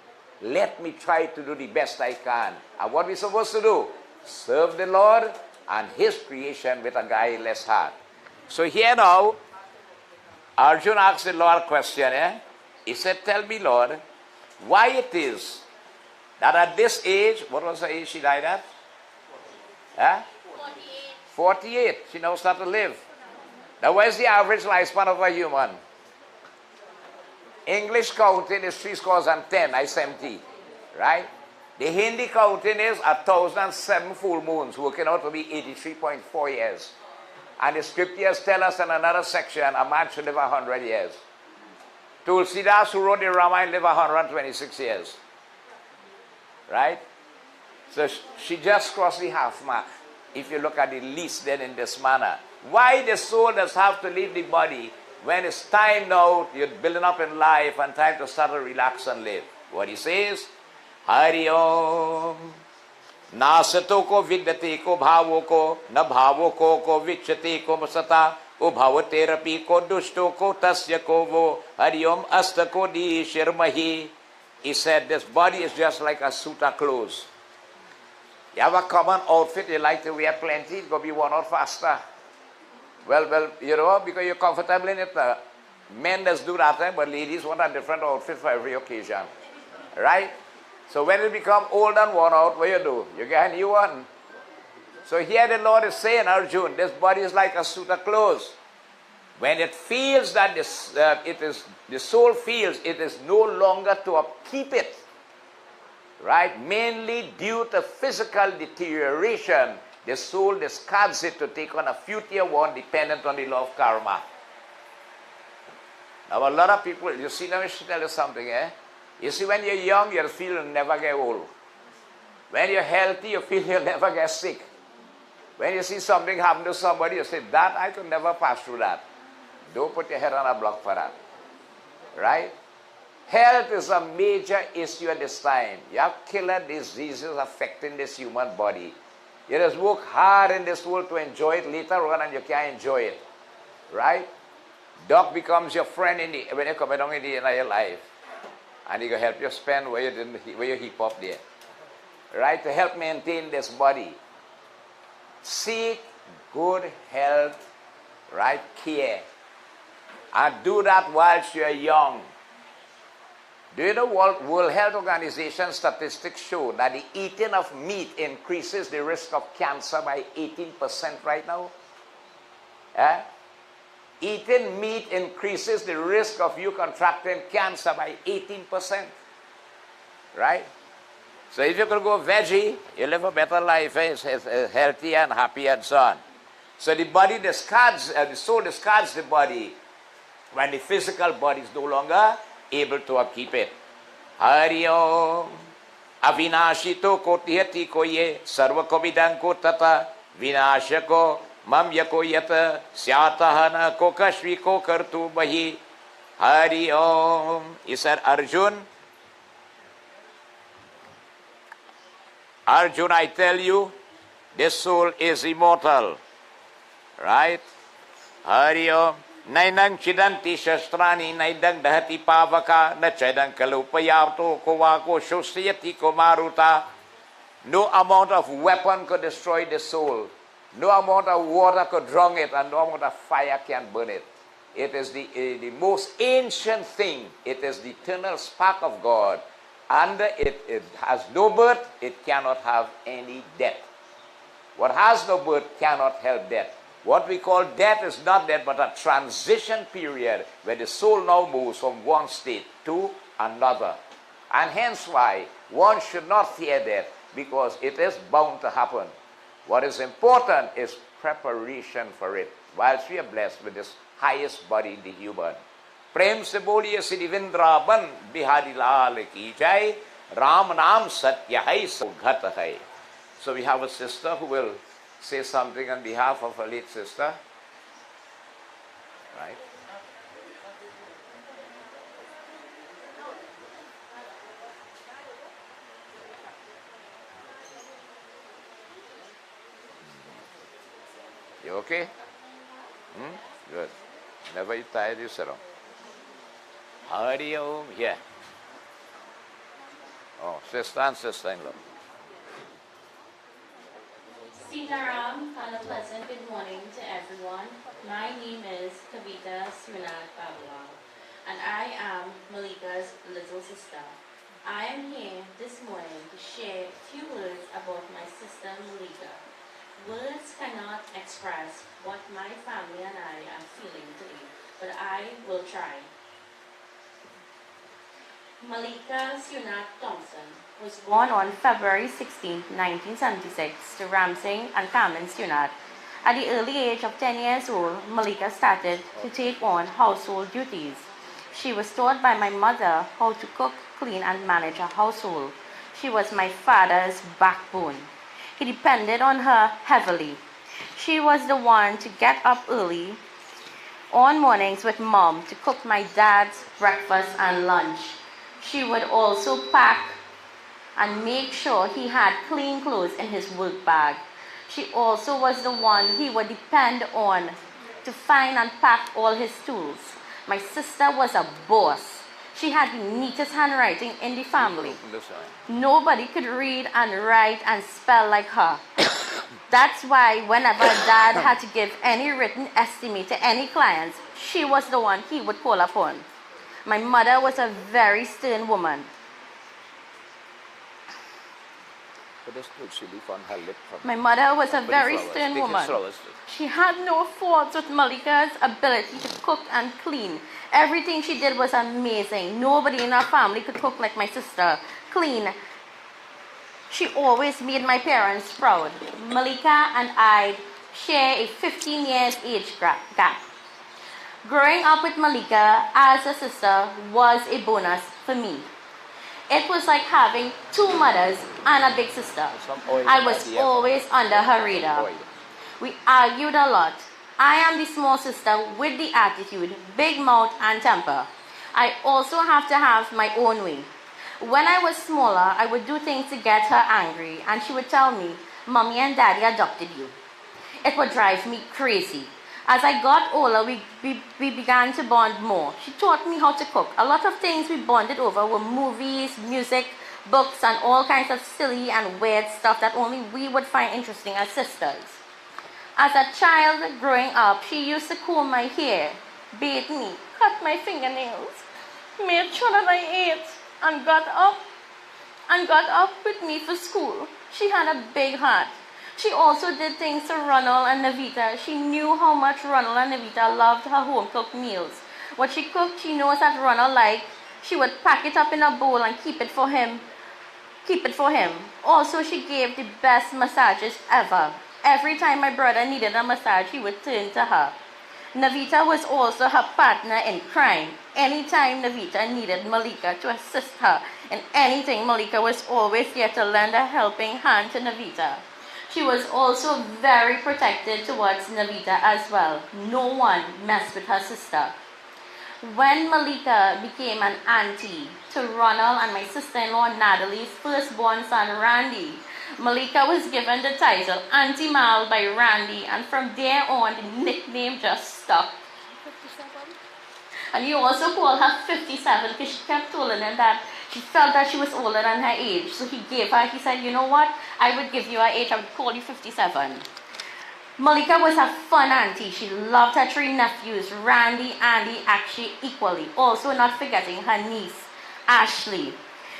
Let me try to do the best I can. And what we're supposed to do? Serve the Lord and His creation with a guileless heart. So here now, Arjuna asked the Lord a question. He said, tell me, Lord, why it is that at this age, what was the age she died at? 48. She now started to live. Now, where's the average lifespan of a human? English counting is 3 scores and 10, I 70, right? The Hindi counting is 1,007 full moons, working out to be 83.4 years. And the scriptures tell us in another section, a man should live 100 years. Tulsidas, who wrote the Ramayana, lived 126 years. Right? So she just crossed the half mark, if you look at the least then in this manner. Why the soul does have to leave the body when it's time now, you're building up in life and time to start to relax and live? What he says, Hari Om, Nasato ko vidyate ko bhavo ko, na bhavo ko vichyate ko masata, o bhavo therapy ko dushto ko tasya ko vo, Hari Om asta ko di shirmahi. He said, this body is just like a suit of clothes. You have a common outfit, you like to wear plenty, it's going to be worn out faster. Well, you know, because you're comfortable in it. Men does do that, but ladies want a different outfit for every occasion. Right? So when it become old and worn out, what you do? You get a new one. So here the Lord is saying, Arjuna, this body is like a suit of clothes. When it feels that the soul feels it is no longer to upkeep it, right? Mainly due to physical deterioration, the soul discards it to take on a future one dependent on the law of karma. Now a lot of people, you see, let me tell you something, You see, when you're young, you feel you'll never get old. When you're healthy, you feel you'll never get sick. When you see something happen to somebody, you say, that I could never pass through that. Don't put your head on a block for that. Right? Health is a major issue at this time. You have killer diseases affecting this human body. You just work hard in this world to enjoy it later on and you can't enjoy it. Right? Doc becomes your friend when you come along in your life. And he can help you spend where you heap up there. Right? To help maintain this body. Seek good health, right? Care. And do that whilst you're young. Do you know World Health Organization statistics show that the eating of meat increases the risk of cancer by 18% right now? Eating meat increases the risk of you contracting cancer by 18%. Right? So if you could go veggie, you live a better life, it's healthy and happy and so on. So the body discards, the soul discards the body when the physical body is no longer able to upkeep it. Hari Om. Avinashito ko tihati ko ye, sarva ko vidang ko tata, vinasha ko, mamya ko yata, syatahana ko kashvi ko kartu bahi. Hari Om. He said, Arjun, I tell you, this soul is immortal. Right? Hari Om. Nainang chidanti shastrani naidang dahati pavaka na chedang kalupayato kowako shosyati komaruta. No amount of weapon could destroy the soul. No amount of water could drown it, and no amount of fire can burn it. It is the most ancient thing. It is the eternal spark of God. And it has no birth, it cannot have any death. What has no birth cannot have death. What we call death is not death, but a transition period where the soul now moves from one state to another. And hence why one should not fear death, because it is bound to happen. What is important is preparation for it, whilst we are blessed with this highest body, the human. Prem se boliye Sri Vrindavan Bihari Lal ki jai, Ram Naam Satya hai Sughat hai. So we have a sister who will say something on behalf of her late sister. Right? You okay? Good. Whenever you're tired, you sit down. Hari Om. Here. Oh, sister and sister-in-law. Sitaram, and a pleasant good morning to everyone. My name is Malika Sewnauth-Thompson, and I am Malika's little sister. I am here this morning to share a few words about my sister Malika. Words cannot express what my family and I are feeling today, but I will try. Malika Sewnauth-Thompson was born on February 16, 1976 to Ramsing and Carmen Sewnauth. At the early age of 10 years old, Malika started to take on household duties. She was taught by my mother how to cook, clean, and manage a household. She was my father's backbone. He depended on her heavily. She was the one to get up early on mornings with mom to cook my dad's breakfast and lunch. She would also pack and make sure he had clean clothes in his work bag. She also was the one he would depend on to find and pack all his tools. My sister was a boss. She had the neatest handwriting in the family. Nobody could read and write and spell like her. That's why whenever Dad had to give any written estimate to any clients, she was the one he would call upon. My mother was a very stern woman. My mother was a very stern woman. She had no faults with Malika's ability to cook and clean. Everything she did was amazing. Nobody in our family could cook like my sister. Clean. She always made my parents proud. Malika and I share a 15 years age gap. Growing up with Malika as a sister was a bonus for me. It was like having two mothers and a big sister. I was always under her radar. We argued a lot. I am the small sister with the attitude, big mouth and temper. I also have to have my own way. When I was smaller, I would do things to get her angry, and she would tell me, "Mommy and Daddy adopted you." It would drive me crazy. As I got older, we began to bond more. She taught me how to cook. A lot of things we bonded over were movies, music, books, and all kinds of silly and weird stuff that only we would find interesting as sisters. As a child growing up, she used to comb my hair, bathe me, cut my fingernails, made sure that I ate, and got up with me for school. She had a big heart. She also did things to Ronald and Navita. She knew how much Ronald and Navita loved her home-cooked meals. What she cooked, she knows that Ronald liked. She would pack it up in a bowl and keep it for him. Also, she gave the best massages ever. every time my brother needed a massage, he would turn to her. Navita was also her partner in crime. Anytime Navita needed Malika to assist her in anything, Malika was always there to lend a helping hand to Navita. She was also very protected towards Navita as well. No one messed with her sister. When Malika became an auntie to Ronald and my sister-in-law Natalie's firstborn son Randy, Malika was given the title Auntie Mal by Randy, and from there on the nickname just stuck. 57. And he also called her 57 because she kept telling him that she felt that she was older than her age. So he said, you know what, I would give you her age, I would call you 57. Malika was a fun auntie. She loved her 3 nephews, Randy, Andy, actually equally. Also not forgetting her niece, Ashley.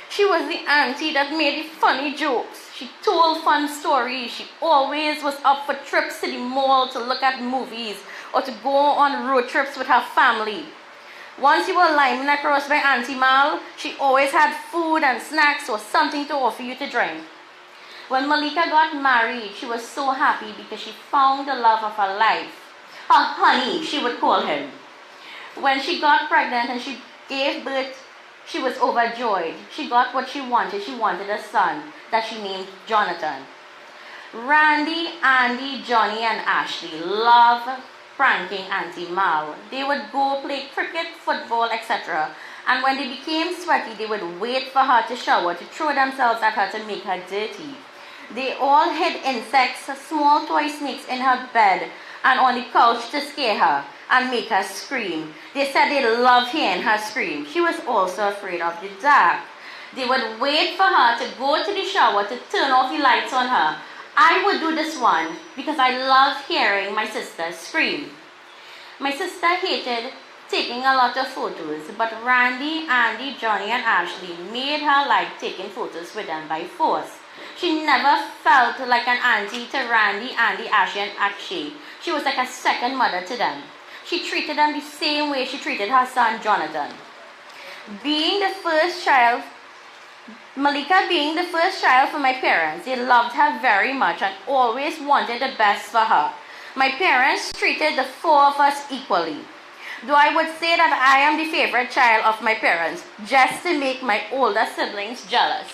She was the auntie that made the funny jokes. She told fun stories. She always was up for trips to the mall to look at movies or to go on road trips with her family. Once you were lining across by Auntie Mal, she always had food and snacks or something to offer you to drink. When Malika got married, she was so happy because she found the love of her life. Her honey, she would call him. When she got pregnant and she gave birth, she was overjoyed. She got what she wanted. She wanted a son that she named Jonathan. Randy, Andy, Johnny, and Ashley loved pranking Auntie Mal. They would go play cricket, football, etc. And when they became sweaty, they would wait for her to shower to throw themselves at her to make her dirty. They all hid insects, small toy snakes in her bed and on the couch to scare her and make her scream. They said they loved hearing her scream. She was also afraid of the dark. They would wait for her to go to the shower to turn off the lights on her. I would do this one because I loved hearing my sister scream. My sister hated taking a lot of photos, but Randy, Andy, Johnny, and Ashley made her like taking photos with them by force. She never felt like an auntie to Randy, Andy, Ashley, and Akshay. She was like a second mother to them. She treated them the same way she treated her son Jonathan. Being the first child, Malika being the first child for my parents, they loved her very much and always wanted the best for her. My parents treated the 4 of us equally. Though I would say that I am the favorite child of my parents, just to make my older siblings jealous.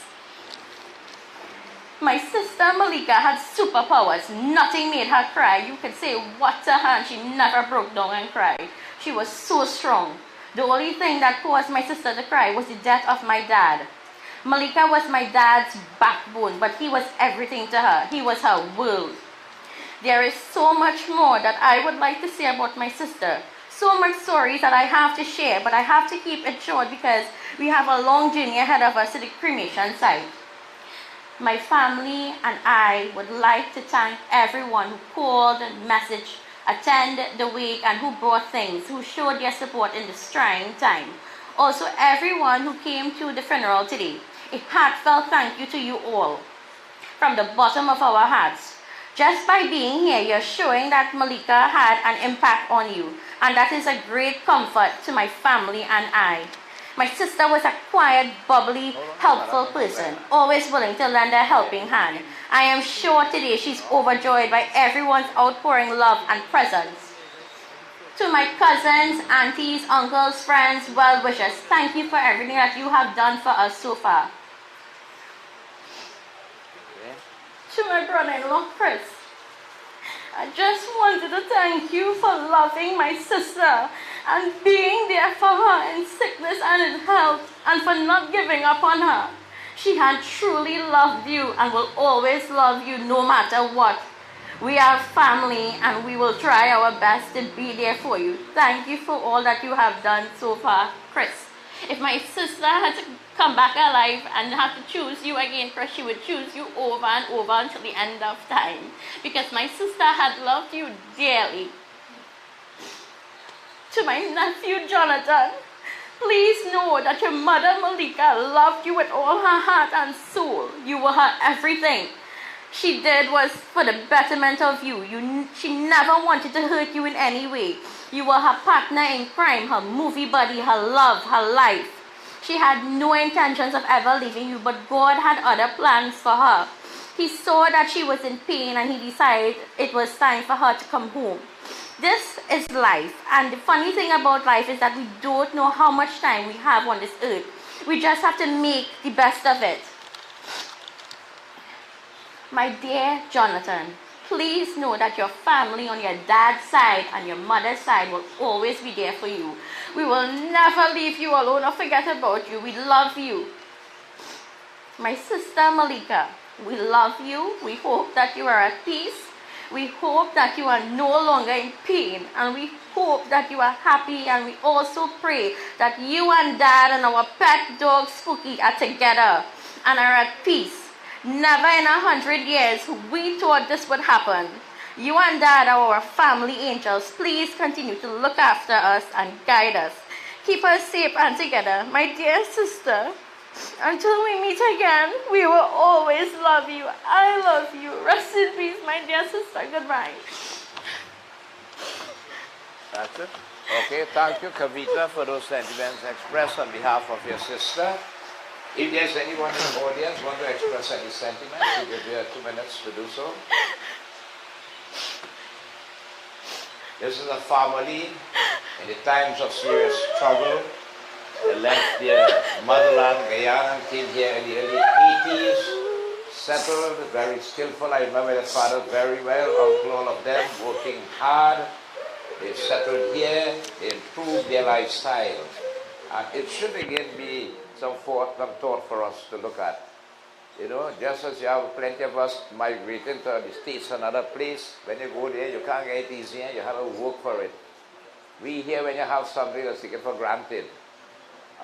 My sister Malika had superpowers. Nothing made her cry. You could say what to her and she never broke down and cried. She was so strong. The only thing that caused my sister to cry was the death of my dad. Malika was my dad's backbone, but he was everything to her. He was her world. There is so much more that I would like to say about my sister. So much stories that I have to share, but I have to keep it short because we have a long journey ahead of us to the cremation site. My family and I would like to thank everyone who called, messaged, attended the wake, and who brought things, who showed their support in this trying time. Also, everyone who came to the funeral today. A heartfelt thank you to you all from the bottom of our hearts. Just by being here, you're showing that Malika had an impact on you, and that is a great comfort to my family and I. My sister was a quiet, bubbly, helpful person, always willing to lend a helping hand. I am sure today she's overjoyed by everyone's outpouring love and presence. To my cousins, aunties, uncles, friends, well-wishers, thank you for everything that you have done for us so far. To my brother-in-law, Chris, I just wanted to thank you for loving my sister and being there for her in sickness and in health, and for not giving up on her. She had truly loved you and will always love you no matter what. We are family and we will try our best to be there for you. Thank you for all that you have done so far, Chris. If my sister had to come back alive and have to choose you again, Chris, she would choose you over and over until the end of time. Because my sister had loved you dearly. To my nephew, Jonathan, please know that your mother, Malika, loved you with all her heart and soul. You were her everything. She did was for the betterment of you. She never wanted to hurt you in any way. You were her partner in crime, her movie buddy, her love, her life. She had no intentions of ever leaving you, but God had other plans for her. He saw that she was in pain and he decided it was time for her to come home. This is life, and the funny thing about life is that we don't know how much time we have on this earth. We just have to make the best of it. My dear Jonathan, please know that your family on your dad's side and your mother's side will always be there for you. We will never leave you alone or forget about you. We love you. My sister Malika, we love you. We hope that you are at peace. We hope that you are no longer in pain, and we hope that you are happy, and we also pray that you and Dad and our pet dog Spooky are together and are at peace. Never in 100 years we thought this would happen. You and Dad are our family angels. Please continue to look after us and guide us. Keep us safe and together. My dear sister, until we meet again, we will always love you. I love you. Rest in peace, my dear sister. Goodbye. That's it. Okay, thank you, Kavita, for those sentiments expressed on behalf of your sister. If there's anyone in the audience who want to express any sentiments, we'll give you 2 minutes to do so. This is a family in the times of serious struggle. They left their motherland, Guyana, and came here in the early 80s, settled, very skillful. I remember their father very well, uncle, all of them, working hard. They settled here, they improved their lifestyle. And it should again be some thought for us to look at. You know, just as you have plenty of us migrating to the States, another place, when you go there, you can't get it easier, you have to work for it. We here, when you have something, that's taken for granted.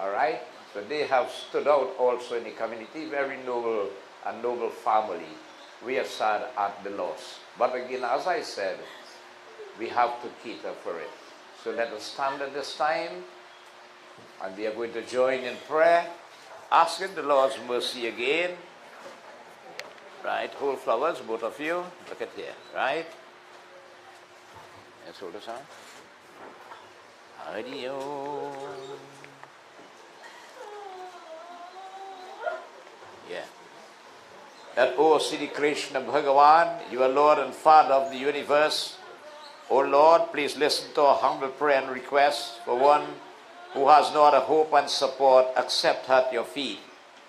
All right? So they have stood out also in the community, very noble and noble family. We are sad at the loss. But again, as I said, we have to cater for it. So let us stand at this time, and we are going to join in prayer, asking the Lord's mercy again. Right? Hold flowers, both of you. Look at here, right? Let's hold this on. Adios. Yeah. That, O Sri Krishna Bhagavan, you are Lord and Father of the universe. O Lord, please listen to our humble prayer and request for one who has no other hope and support except at your feet.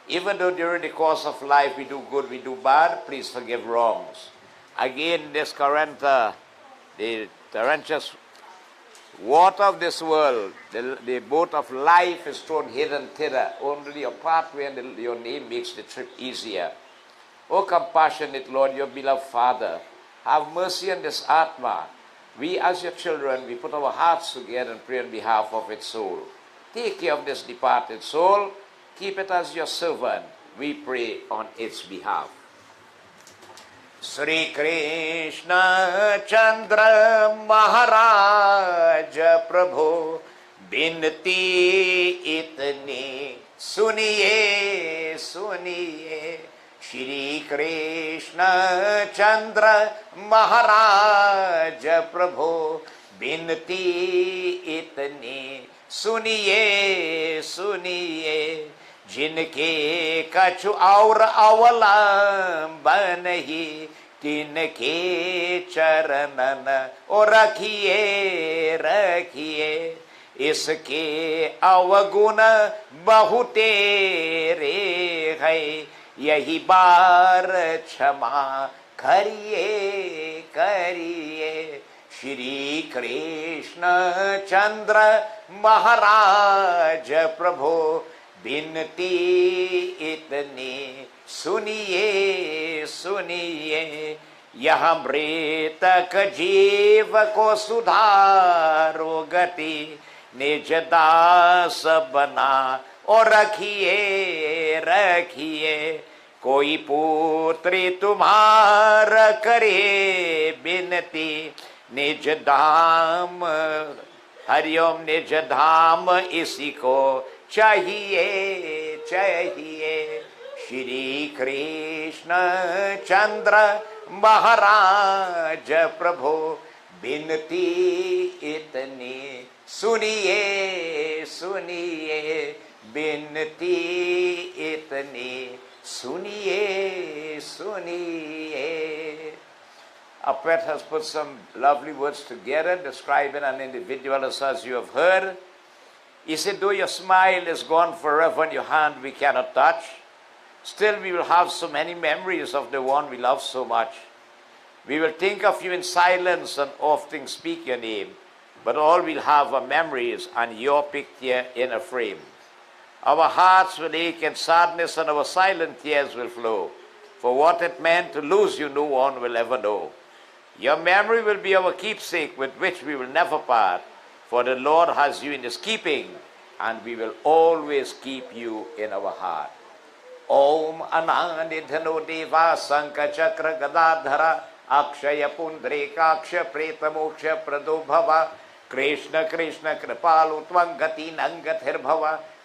Even though during the course of life we do good, we do bad, please forgive wrongs. Again, this current, the torrentious water of this world, the boat of life is thrown hither and thither. Only a pathway and your name makes the trip easier. O compassionate Lord, your beloved Father, have mercy on this Atma. We as your children, we put our hearts together and pray on behalf of its soul. Take care of this departed soul. Keep it as your servant. We pray on its behalf. Sri Krishna Chandra Maharaj Prabhu Binti itni suniye suniye. Shri Krishna Chandra Maharaj Prabhu Binti itni suniye suniye. जिनके कछु और अवलंबन ही तिनके चरणन और रखिए रखिए. इसके अवगुण बहुतेरे है, यही बार क्षमा करिए करिए. श्री कृष्ण चंद्र महाराज प्रभु बिनती इतनी सुनिए सुनिए. यह मृतक जीव को सुधारो गति, निज दास बना और रखिए रखिए. कोई पुत्री तुम्हारा करे बिनती, निज धाम हरिओम निज धाम इसी को चाहिए चाहिए. श्री कृष्ण चंद्र महाराज प्रभु बिनती इतनी सुनिए सुनिए. बिनती इतनी सुनिए suniye. A poet has put some lovely words together describing an individual as you have heard. He said, though your smile is gone forever and your hand we cannot touch, still we will have so many memories of the one we love so much. We will think of you in silence and often speak your name, but all we'll have are memories and your picture in a frame. Our hearts will ache in sadness and our silent tears will flow. For what it meant to lose you, no one will ever know. Your memory will be our keepsake with which we will never part. For the Lord has you in his keeping, and we will always keep you in our heart. Om Anandidhano Deva Sankachakra Gadadhara Akshaya Pundrekaksha Pretamoksha Pradobhava Krishna Krishna Kripalu Tvangati Nangathir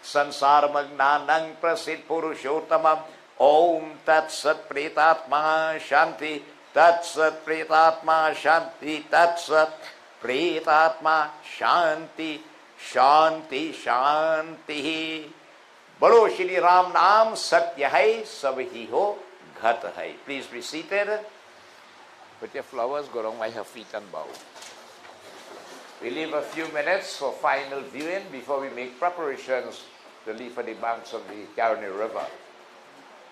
Sansar Magnanang Prasid Purushottamam Om Tat Sat Pretatma Shanti Tat Sat Pretatma Shanti Tat Sat Pretatma Shanti Shanti Shanti. Bolo Shri Ram Naam Satya Hai Sabhi Ho Ghat Hai. Please be seated. Put your flowers, go around by her feet and bow. We leave a few minutes for final viewing before we make preparations to leave for the banks of the Caroni River.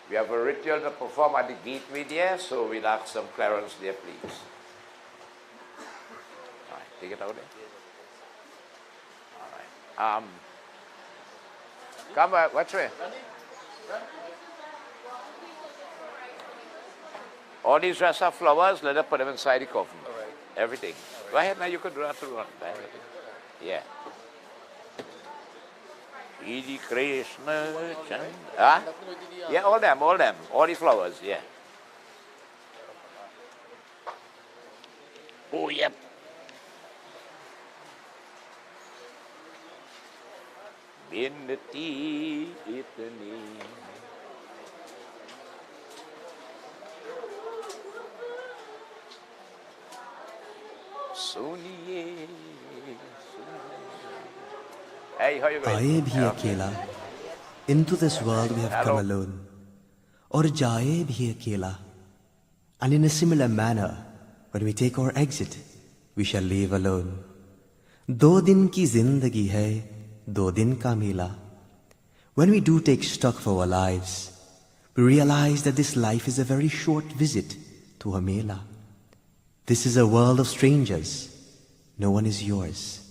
We have a ritual to perform at the gateway there, so we'll ask some clearance there, please. All right, take it out there. All right. Come back, watch way. All these rest are flowers, let us put them inside the coffin. All right. Everything. Go ahead now, you can do that to run. Yeah. Shri Krishna Chandra. Huh? Yeah, all them. All the flowers, yeah. Oh, yep. Bindati itni. Suniye. Hey, how you going? Aaye bhi akela. Into this world we have come alone. Aur jaaye bhi akela. And in a similar manner, when we take our exit, we shall leave alone. Do din ki zindagi hai, do din ka mela. When we do take stock of our lives, we realize that this life is a very short visit to a mela. This is a world of strangers. No one is yours.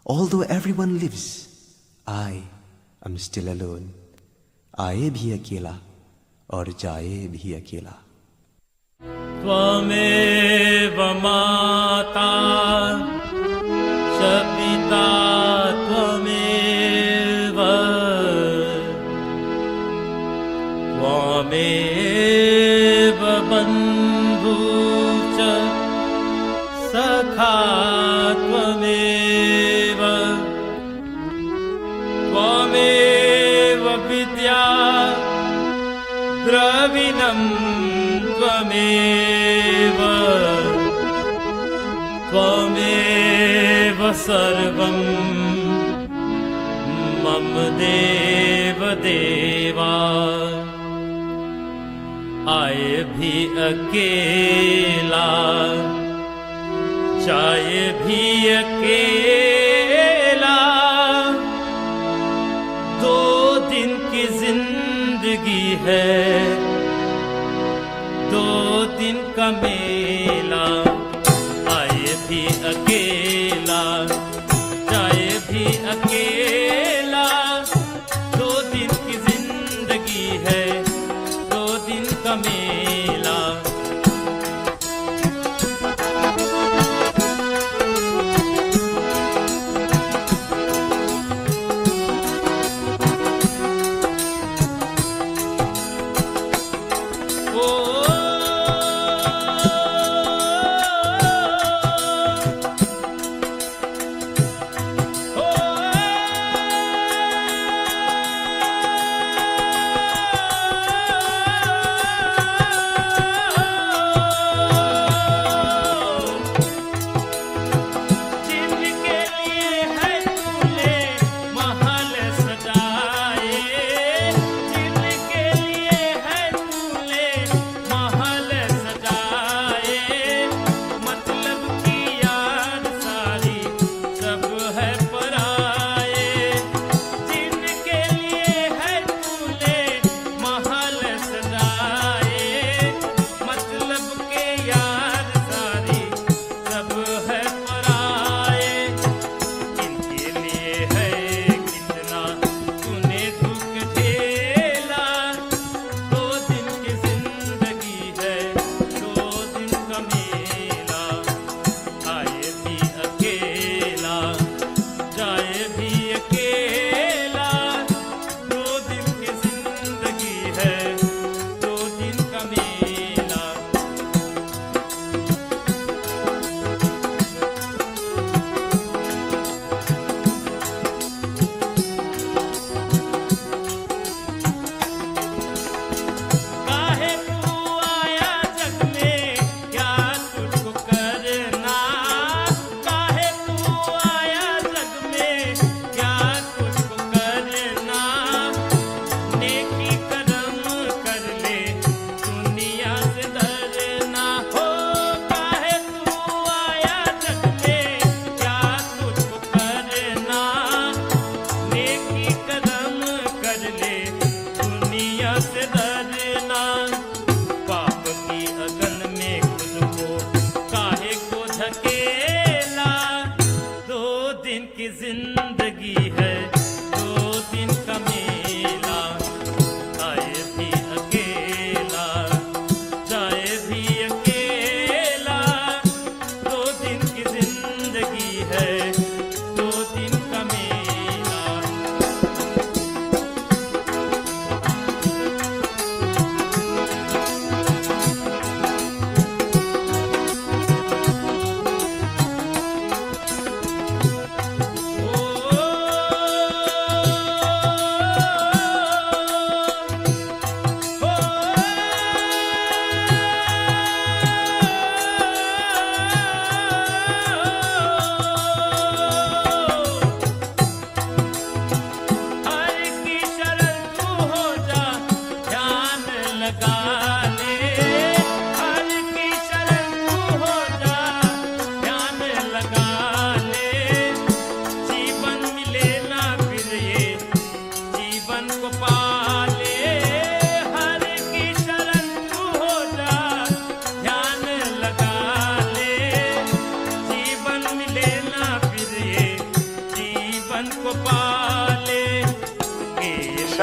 Although everyone lives, I am still alone. Aaye bhi akela, aur jaaye bhi akela. Tvameva mata cha pita tvameva tvameva bandhu cha sakha tvameva tvameva vidya dravinam Tvameva Tvameva sarvam mam deva deva Aaye bhi akela Jaaye bhi akela Do din ki zindagi hai दो दिन का मेला आए भी अकेला जाए भी अकेला दो दिन की जिंदगी है दो दिन का मेला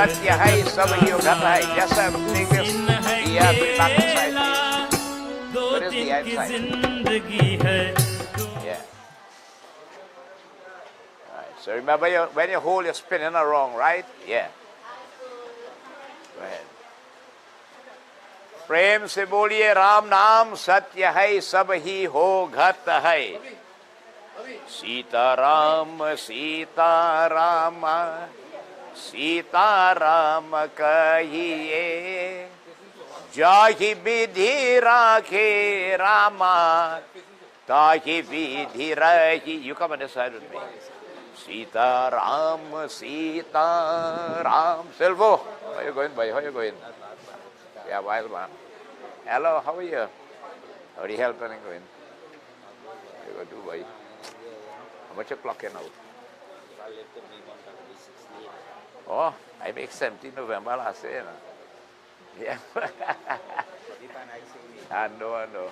Satya hai, Sabhi Ughat hai. Just take this. Yeah, back inside, please. Where is the outside? Yeah. Right. So remember, when you hold, you're spinning around, right? Yeah. Go ahead. प्रेम से बोलिए राम नाम सत्य है सब ही हो घट है सीताराम सीताराम सीताराम कहिए जाहि विधि राखे रामा ताहि विधि रही. You come on this side with me. Sitaram Sitaram. Silvo, how you going, boy? How you going? Yeah, wild man. Hello, how are you? How do you help and going? You go do, boy. How much you clocking out? Oh, I make 17 November last year. Yeah. I know.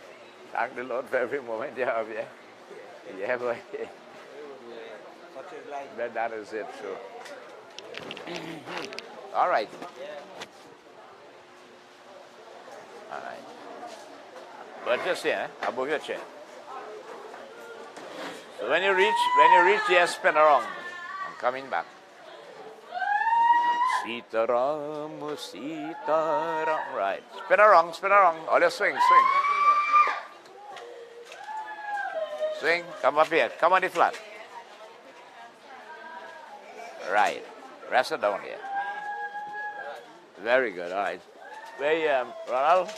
Thank the Lord for every moment you have, yeah. Yeah, boy. But that is it, so. All right. All right. But just here, above your chair. So when you reach here, spin around. I'm coming back. Sitaram, Sitaram. Right. Spin around. All your swing. Swing. Come up here. Come on the flat. Right. Rest it down here. Very good. All right. Where Ronald?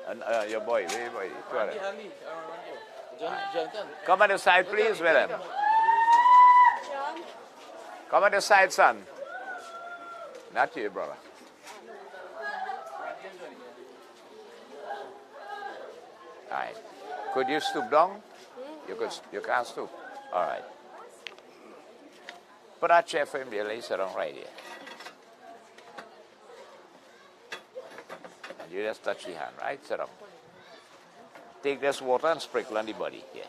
And your boy. Where your boy? Come on the side, please, Willem. Come on the side, son. Not you, brother. All right. Could you stoop down? You can't stoop. All right. Put that chair for him there. Lay sit down right here. And you just touch the hand, right? Sit down. Take this water and sprinkle on the body here.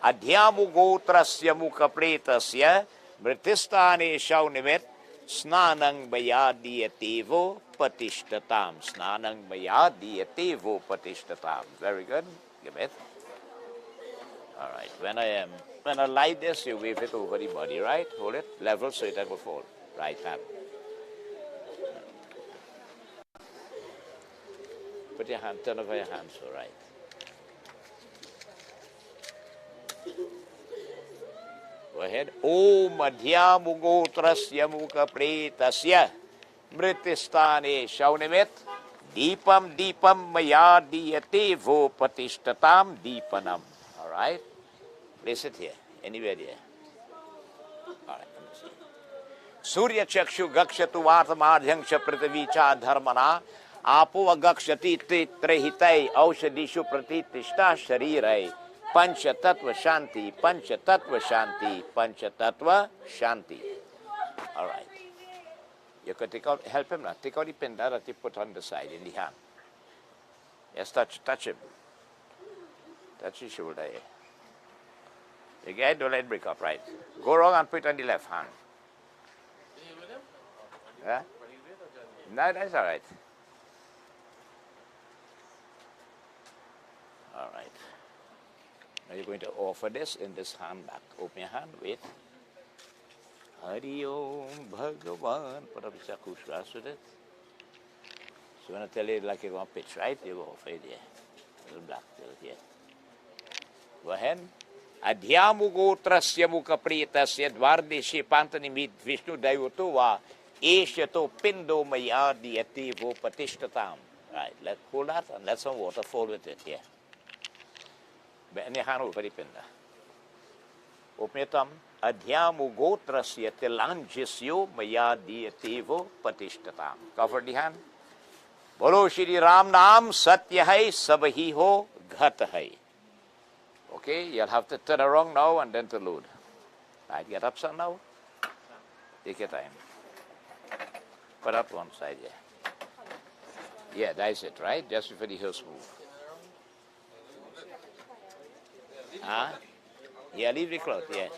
Adhyamu gotrasya mukha pretasya mritistane shaunimet snanang bayadiyatevo patishtatam. Snanang bayadiyatevo patishtatam. Very good. Give it. All right. When I light this, you wave it over the body, right? Hold it level so it doesn't fall. Right hand. Put your hand, turn over your hands, all right. Go ahead. Om adhyamu gotrasya mukha pretasya mritistane shaunimet deepam deepam maya diyate vo patishtatam deepanam. All right. Place it here. Anywhere here. All right. Let me see. Surya chakshu gakshatu vartamadhyangsha pratavicha dharmana apo agakshati trehitai aushadishu pratitishta sharirai pancha tattva shanti, pancha tattva shanti, pancha tattva shanti. All right. You can take out, help him now. Take out the pinda that you put on the side in the hand. Yes, touch him. Touch his shoulder here. Again, don't let it break up, right? Go wrong and put it on the left hand. Yeah? No, that's all right. All right. Now you're going to offer this in this hand back. Open your hand, wait. Hari Om Bhagavan. Put up the chakushras with it. So when I tell you like you're going to pitch, right? You go offer it here. Little black till here. Go ahead. Adhyamu gotrasya mukha pretasya dvardeshi pantanimit Vishnu Daivato va esyato pindo maya diyate vo patishtatam. Right, let's hold that and let some water fall with it here. And your hand over the pinda. Open your thumb. Adhyamu gotrasya tilanjisyo maya diyate vo patishtatam. Cover the hand. Bolo Shri Ram Naam Satya hai Sabhi ho Ghat hai. Okay, you'll have to turn around now and then to load. Right, get up, son, now. Take your time. Put up one side, yeah. Yeah, that's it, right? Just before the heels move. Huh? Yeah, leave the cloth, yeah.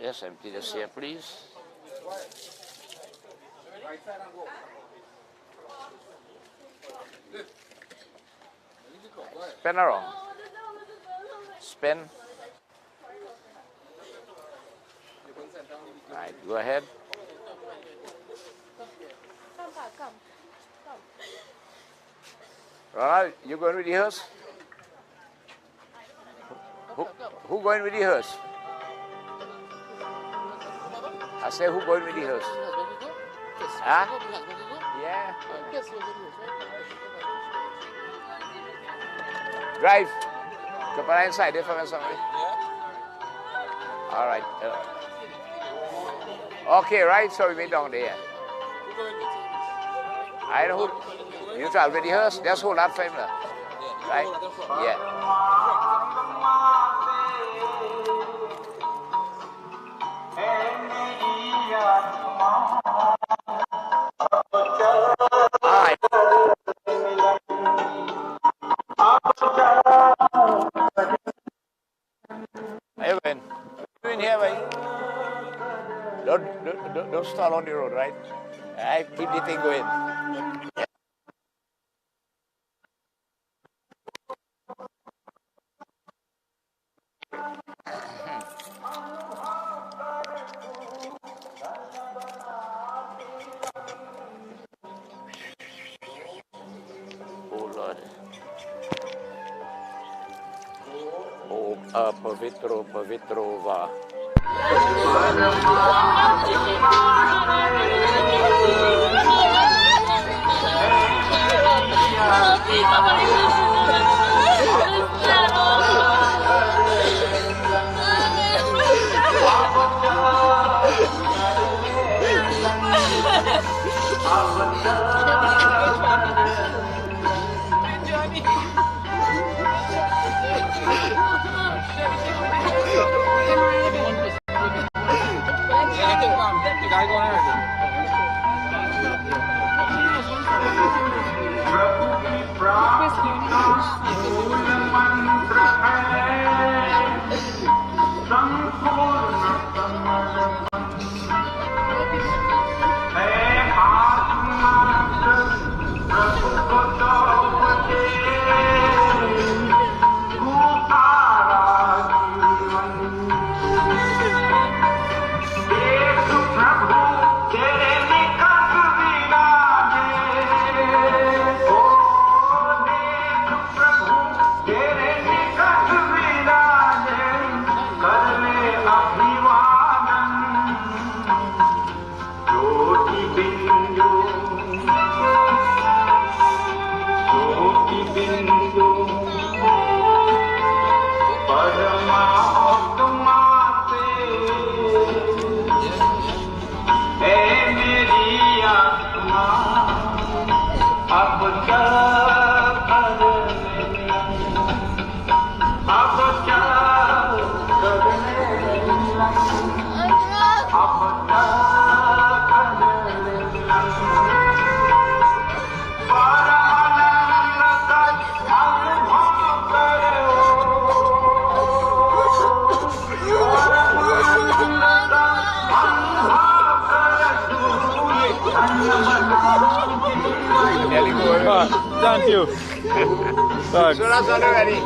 Just empty this here, please. Spin around. Spin. All right, go ahead. Come. Ronald, you going with the hearse? Who going with the hearse? I say, who going with the hearse? Huh? Yeah. Drive. Come on inside there for me, somebody. All right. Okay, right. So we meet down there. I know who. You travel with the hearse. Just hold that frame there. Right? Yeah. All right. How you going? You in here, mate? Don't stall on the road, right? I keep the thing going. Oh Lord. Oh, pavitro va. Thank you. Thanks. So that's already.